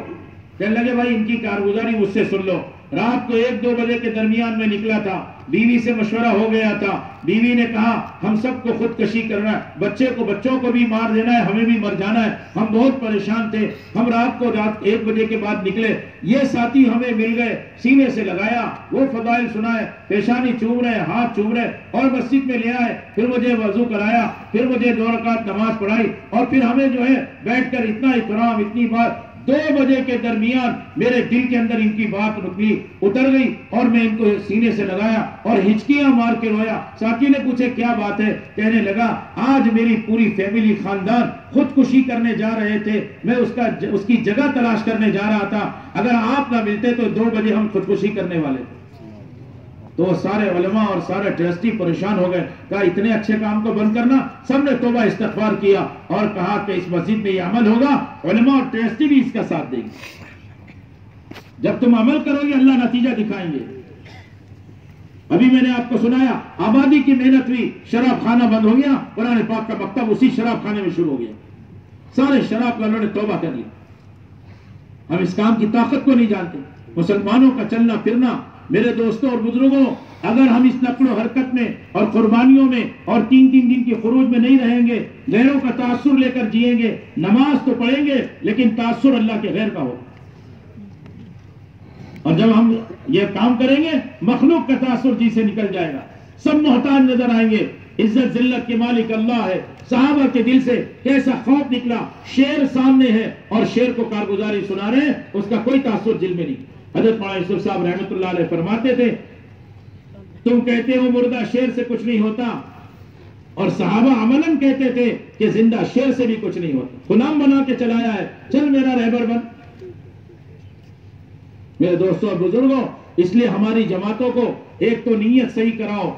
S1: کہنے لگے بھائی ان کی کارگزاری مجھ سے سن لو. رات کو 1-2 بجے کے درمیان میں نکلا تھا، بیوی سے مشورہ ہو گیا تھا. بیوی نے کہا ہم سب کو خودکشی کرنا ہے، بچوں کو بھی مار دینا ہے، ہمیں بھی مر جانا ہے. ہم بہت پریشان تھے، ہم رات 1 بجے کے بعد نکلے. یہ ساتھی ہمیں مل گئے، سینے سے لگایا، وہ فضائل سنائے، پیشانی چوم رہے، ہاتھ چوم رہے اور مسجد میں لے آئے. پھر مجھے وضو کرایا، پھر مجھے 2 رکعت نماز پڑھائی اور پھر ہمیں جو ہے بیٹھ کر اتنا اکرام، اتنی بات. 2 بجے کے درمیان میرے دل کے اندر ان کی بات نکلی، اتر گئی اور میں ان کو سینے سے لگایا اور ہچکیاں مار کے رویا. ساتھی نے پوچھے کیا بات ہے؟ کہنے لگا آج میری پوری فیملی، خاندان خودکشی کرنے جا رہے تھے، میں اس کی جگہ تلاش کرنے جا رہا تھا. اگر آپ نہ ملتے تو 2 بجے ہم خودکشی کرنے والے تھے. تو سارے علماء اور سارے ٹرسٹی پریشان ہو گئے. کہا اتنے اچھے کام کو بند کرنا. سب نے توبہ استغفار کیا اور کہا کہ اس مسجد میں یہ عمل ہوگا، علماء اور ٹرسٹی بھی اس کا ساتھ دیں گے. جب تم عمل کرو گے اللہ نتیجہ دکھائیں گے. ابھی میں نے آپ کو سنایا آبادی کی محنت ہوئی، شراب خانہ بند ہو گیا، قرآن پاک کا مکتب اسی شراب خانے میں شروع ہو گیا. سارے شراب والوں نے توبہ کر لی. ہم اس کام کی طاقت کو نہیں جانتے. مسلمانوں کا چلنا پھرنا، میرے دوستوں اور بزرگوں، اگر ہم اس نقل و حرکت میں اور قربانیوں میں اور 3 دن کی خروج میں نہیں رہیں گے، غیروں کا تاثر لے کر جئیں گے، نماز تو پڑھیں گے لیکن تاثر اللہ کے غیر کا ہوگا. اور جب ہم یہ کام کریں گے مخلوق کا تاثر جی سے نکل جائے گا. سب محتاج نظر آئیں گے. عزت ذلت کے مالک اللہ ہے. صحابہ کے دل سے کیسا خوف نکلا. شیر سامنے ہے اور شیر کو کارگزاری سنا رہے ہیں، اس کا کوئی تاثر دل میں نہیں. حضرت مولانا یوسف صاحب رحمت اللہ علیہ فرماتے تھے تم کہتے ہو مردہ شیر سے کچھ نہیں ہوتا، اور صحابہ عملاً کہتے تھے کہ زندہ شیر سے بھی کچھ نہیں ہوتا. غلام بنا کے چلایا ہے، چل میرا رہبر بن. میرے دوستوں اور بزرگوں، اس لیے ہماری جماعتوں کو ایک تو نیت صحیح کراؤ،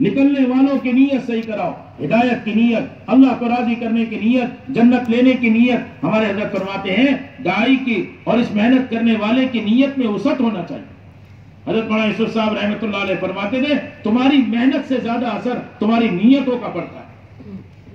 S1: نکلنے والوں کی نیت صحیح کراؤ، ہدایت کی نیت، اللہ کو راضی کرنے کی نیت، جنت لینے کی نیت. ہمارے حضرت فرماتے ہیں داعی کی اور اس محنت کرنے والے کی نیت میں وسعت ہونا چاہیے. حضرت مولانا یوسف صاحب رحمۃ اللہ علیہ فرماتے تھے تمہاری محنت سے زیادہ اثر تمہاری نیتوں کا پڑتا ہے.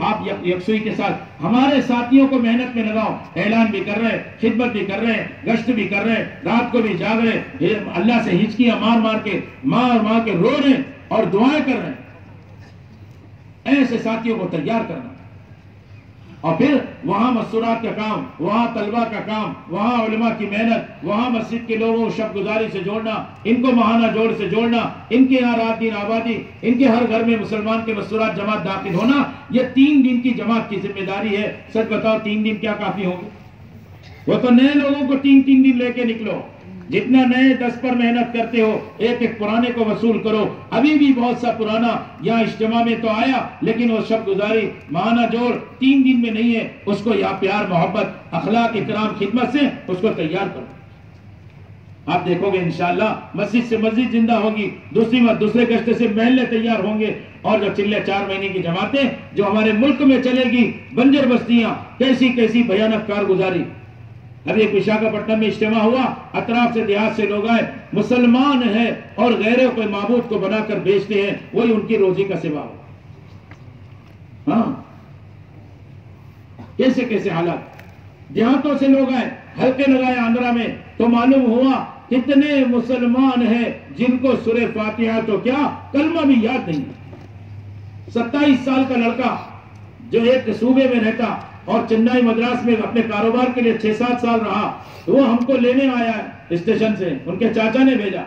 S1: آپ یکسوئی کے ساتھ ہمارے ساتھیوں کو محنت میں لگاؤ. اعلان بھی کر رہے، خدمت بھی کر رہے، گشت بھی کر رہے، رات کو بھی جاگ رہے، اللہ سے ہچکیاں مار کے رو رہے اور دعائیں کر رہے ہیں. ایسے ساتھیوں کو تیار کرنا، اور پھر وہاں مستورات کا کام، وہاں طلبہ کا کام، وہاں علماء کی محنت، وہاں مسجد کے لوگوں کو شب گزاری سے جوڑنا، ان کو ماہانہ جوڑ سے جوڑنا، ان کے یہاں رات دن آبادی، ان کے ہر گھر میں مسلمان کے مستورات جماعت داخل ہونا. یہ 3 دن کی جماعت کی ذمہ داری ہے. سچ بتاؤ 3 دن کیا کافی ہوں گے؟ وہ تو نئے لوگوں کو 3 دن لے کے نکلو. جتنا نئے 10 پر محنت کرتے ہو، ایک پرانے کو وصول کرو. ابھی بھی بہت سا پرانا یہاں اجتماع میں تو آیا، لیکن وہ شب گزاری ماہانہ جوڑ 3 دن میں نہیں ہے. اس کو یا پیار محبت اخلاق اکرام خدمت سے اس کو تیار کرو. آپ دیکھو گے انشاءاللہ مسجد سے مسجد زندہ ہوگی، دوسرے گشتے سے محلے تیار ہوں گے. اور جو چلے 4 مہینے کی جماعتیں جو ہمارے ملک میں چلے گی، بنجر بستیاں، کیسی بھیانک کارگزاری. اب ایک وشاکھاپٹنم میں اجتماع ہوا، اطراف سے دیہات سے لوگ آئے، مسلمان ہیں اور غیروں کے معبود کو بنا کر بیچتے ہیں، وہی ان کی روزی کا سبب ہو. ہاں کیسے حالات. دیہاتوں سے لوگ آئے، حلقے لگائے آندھرا میں، تو معلوم ہوا کتنے مسلمان ہیں جن کو سورہ فاتحہ تو کیا کلمہ بھی یاد نہیں. 27 سال کا لڑکا جو ایک صوبے میں رہتا اور چنئی مدراس میں اپنے کاروبار کے لیے 6-7 سال رہا، وہ ہم کو لینے آیا اسٹیشن سے، ان کے چاچا نے بھیجا.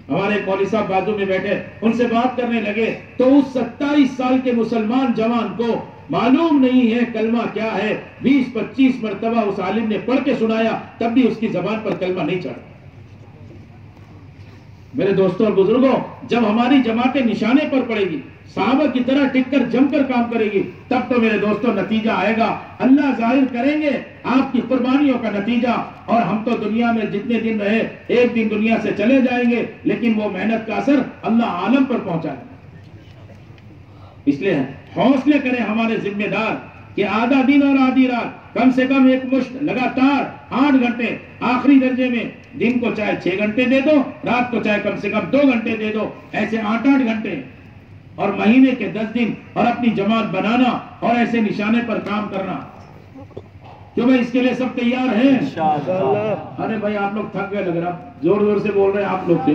S1: ہمارے مولوی صاحب بازو میں بیٹھے، ان سے بات کرنے لگے تو اس 27 سال کے مسلمان جوان کو معلوم نہیں ہے کلمہ کیا ہے. 20-25 مرتبہ اس عالم نے پڑھ کے سنایا، تب بھی اس کی زبان پر کلمہ نہیں چڑھا. میرے دوستوں اور بزرگوں، جب ہماری جماعتیں نشانے پر پڑے گی، صحابہ کی طرح ٹک کر جم کر کام کرے گی، تب تو میرے دوستوں نتیجہ آئے گا. اللہ ظاہر کریں گے آپ کی قربانیوں کا نتیجہ. اور ہم تو دنیا میں جتنے دن رہے، ایک دن دنیا سے چلے جائیں گے، لیکن وہ محنت کا اثر اللہ عالم پر پہنچائے. اس لیے حوصلے کریں ہمارے ذمہ دار کہ آدھا دن اور آدھی رات، کم سے کم ایک مشت لگاتار 8 گھنٹے، آخری درجے میں دن کو چاہے 6 گھنٹے دے دو، رات کو چاہے کم سے کم 2 گھنٹے دے دو، ایسے 8 گھنٹے، اور مہینے کے 10 دن، اور اپنی جماعت بنانا اور ایسے نشانے پر کام کرنا. کیوں بھائی اس کے لیے سب تیار ہیں؟ ارے بھائی آپ لوگ تھک گئے لگ رہا، زور زور سے بول رہے ہیں آپ لوگ تھے.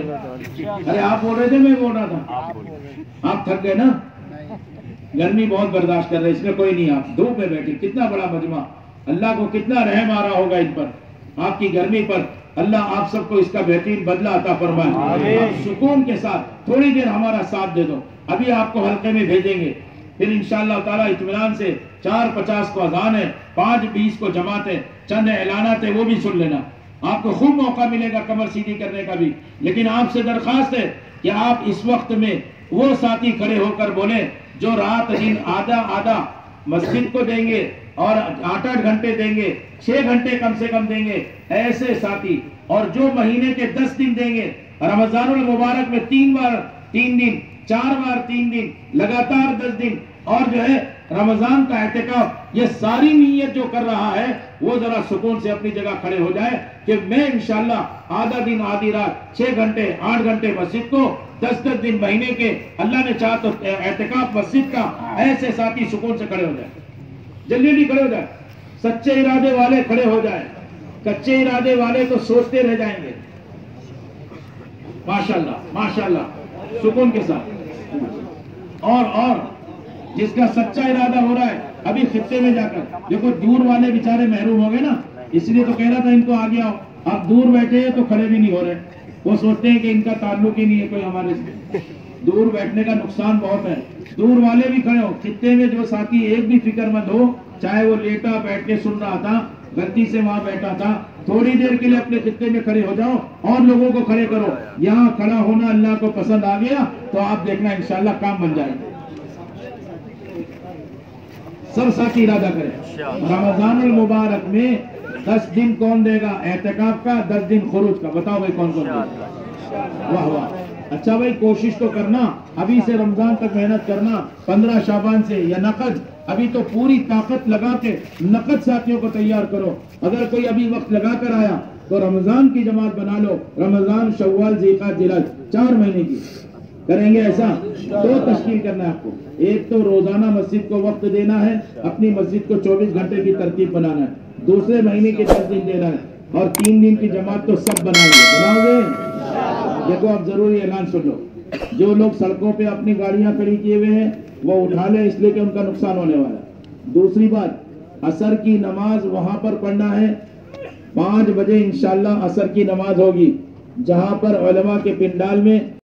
S1: ارے آپ بول رہے تھے میں بول رہا تھا؟ آپ تھک گئے نا؟ گرمی بہت برداشت کر رہے، اس میں کوئی نہیں. آپ دھوپ میں بیٹھے، کتنا بڑا مجمع، اللہ کو کتنا رحم آ رہا ہوگا ان پر، آپ کی گرمی پر. اللہ آپ سب کو اس کا بہترین بدلہ عطا فرمائے. آپ سکون کے ساتھ تھوڑی دیر ہمارا ساتھ دے دو. ابھی آپ کو حلقے میں بھیجیں گے، پھر انشاءاللہ تعالیٰ اطمینان سے 4:50 کو اذان ہے، 5:20 کو جماعت ہے. چند اعلانات ہیں وہ بھی سن لینا، آپ کو خوب موقع ملے گا کمر سیدھی کرنے کا بھی. لیکن آپ سے درخواست ہے کہ آپ اس وقت میں وہ ساتھی کھڑے ہو کر بولیں جو رات دن آدھا مسجد کو دیں گے اور 8 گھنٹے دیں گے، 6 گھنٹے کم سے کم دیں گے، ایسے ساتھی. اور جو مہینے کے 10 دن دیں گے، رمضان المبارک میں 3 بار 3 دن، 4 بار 3 دن، لگاتار 10 دن، اور جو ہے رمضان کا اعتکاف، یہ ساری نیت جو کر رہا ہے وہ ذرا سکون سے اپنی جگہ کھڑے ہو جائے کہ میں انشاءاللہ آدھا دن آدھی رات 6 گھنٹے 8 گھنٹے مسجد کو، 10 دن مہینے کے اللہ نے چاہا تو اعتکاف مسجد کا. ایسے ساتھی سکون سے کھڑے ہو جائے، جلدی کھڑے ہو جائے. سچے ارادے والے کھڑے ہو جائیں، کچے ارادے والے تو سوچتے رہ جائیں گے. ماشاءاللہ سکون کے ساتھ. اور جس کا سچا ارادہ ہو رہا ہے ابھی خطے میں جا کر دیکھو، دور والے بیچارے محروم ہو گئے نا، اس لیے تو کہہ رہا تھا ان کو آگے آؤ. آپ دور بیٹھے ہیں تو کھڑے بھی نہیں ہو رہے، وہ سوچتے ہیں کہ ان کا تعلق ہی نہیں ہے کوئی ہمارے سے. دور بیٹھنے کا نقصان بہت ہے. دور والے بھی کھڑے ہو. خطے میں جو ساتھی ایک بھی فکر مند ہو، چاہے وہ لیٹا بیٹھ کے سن رہا تھا، غلطی سے وہاں بیٹھا تھا، تھوڑی دیر کے لیے اپنے خطے میں کھڑے ہو جاؤ اور لوگوں کو کھڑے کرو. یہاں کھڑا ہونا اللہ کو پسند آ گیا تو آپ دیکھنا انشاءاللہ کام بن جائے گا. سب ساتھی ارادہ کریں. رمضان المبارک میں 10 دن کون دے گا اعتکاف کا، 10 دن خروج کا؟ بتاؤ بھائی کون دے گا؟ واہ واہ. اچھا بھائی کوشش تو کرنا، ابھی سے رمضان تک محنت کرنا، 15 شعبان سے یا نقد. ابھی تو پوری طاقت لگا کے نقد ساتھیوں کو تیار کرو. اگر کوئی ابھی وقت لگا کر آیا تو رمضان کی جماعت بنا لو. رمضان، شوال، ذی القعدہ، 4 مہینے کی. کریں گے ایسا؟ دو تشکیل کرنا ہے آپ کو. ایک تو روزانہ مسجد کو وقت دینا ہے, اپنی مسجد کو 24 گھنٹے کی ترتیب بنانا ہے. دوسرے مہینے کے 10 دن دینا ہے, اور 3 دن کی جماعت تو سب بنائیں گے. بناؤ گے؟ دیکھو آپ ضروری اعلان سن لو. جو لوگ سڑکوں پہ اپنی گاڑیاں کھڑی کیے ہوئے ہیں وہ اٹھا لیں, اس لیے کہ ان کا نقصان ہونے والا ہے. دوسری بات, عصر کی نماز وہاں پر پڑھنا ہے. 5 بجے انشاءاللہ عصر کی نماز ہوگی, جہاں پر علماء کے پنڈال میں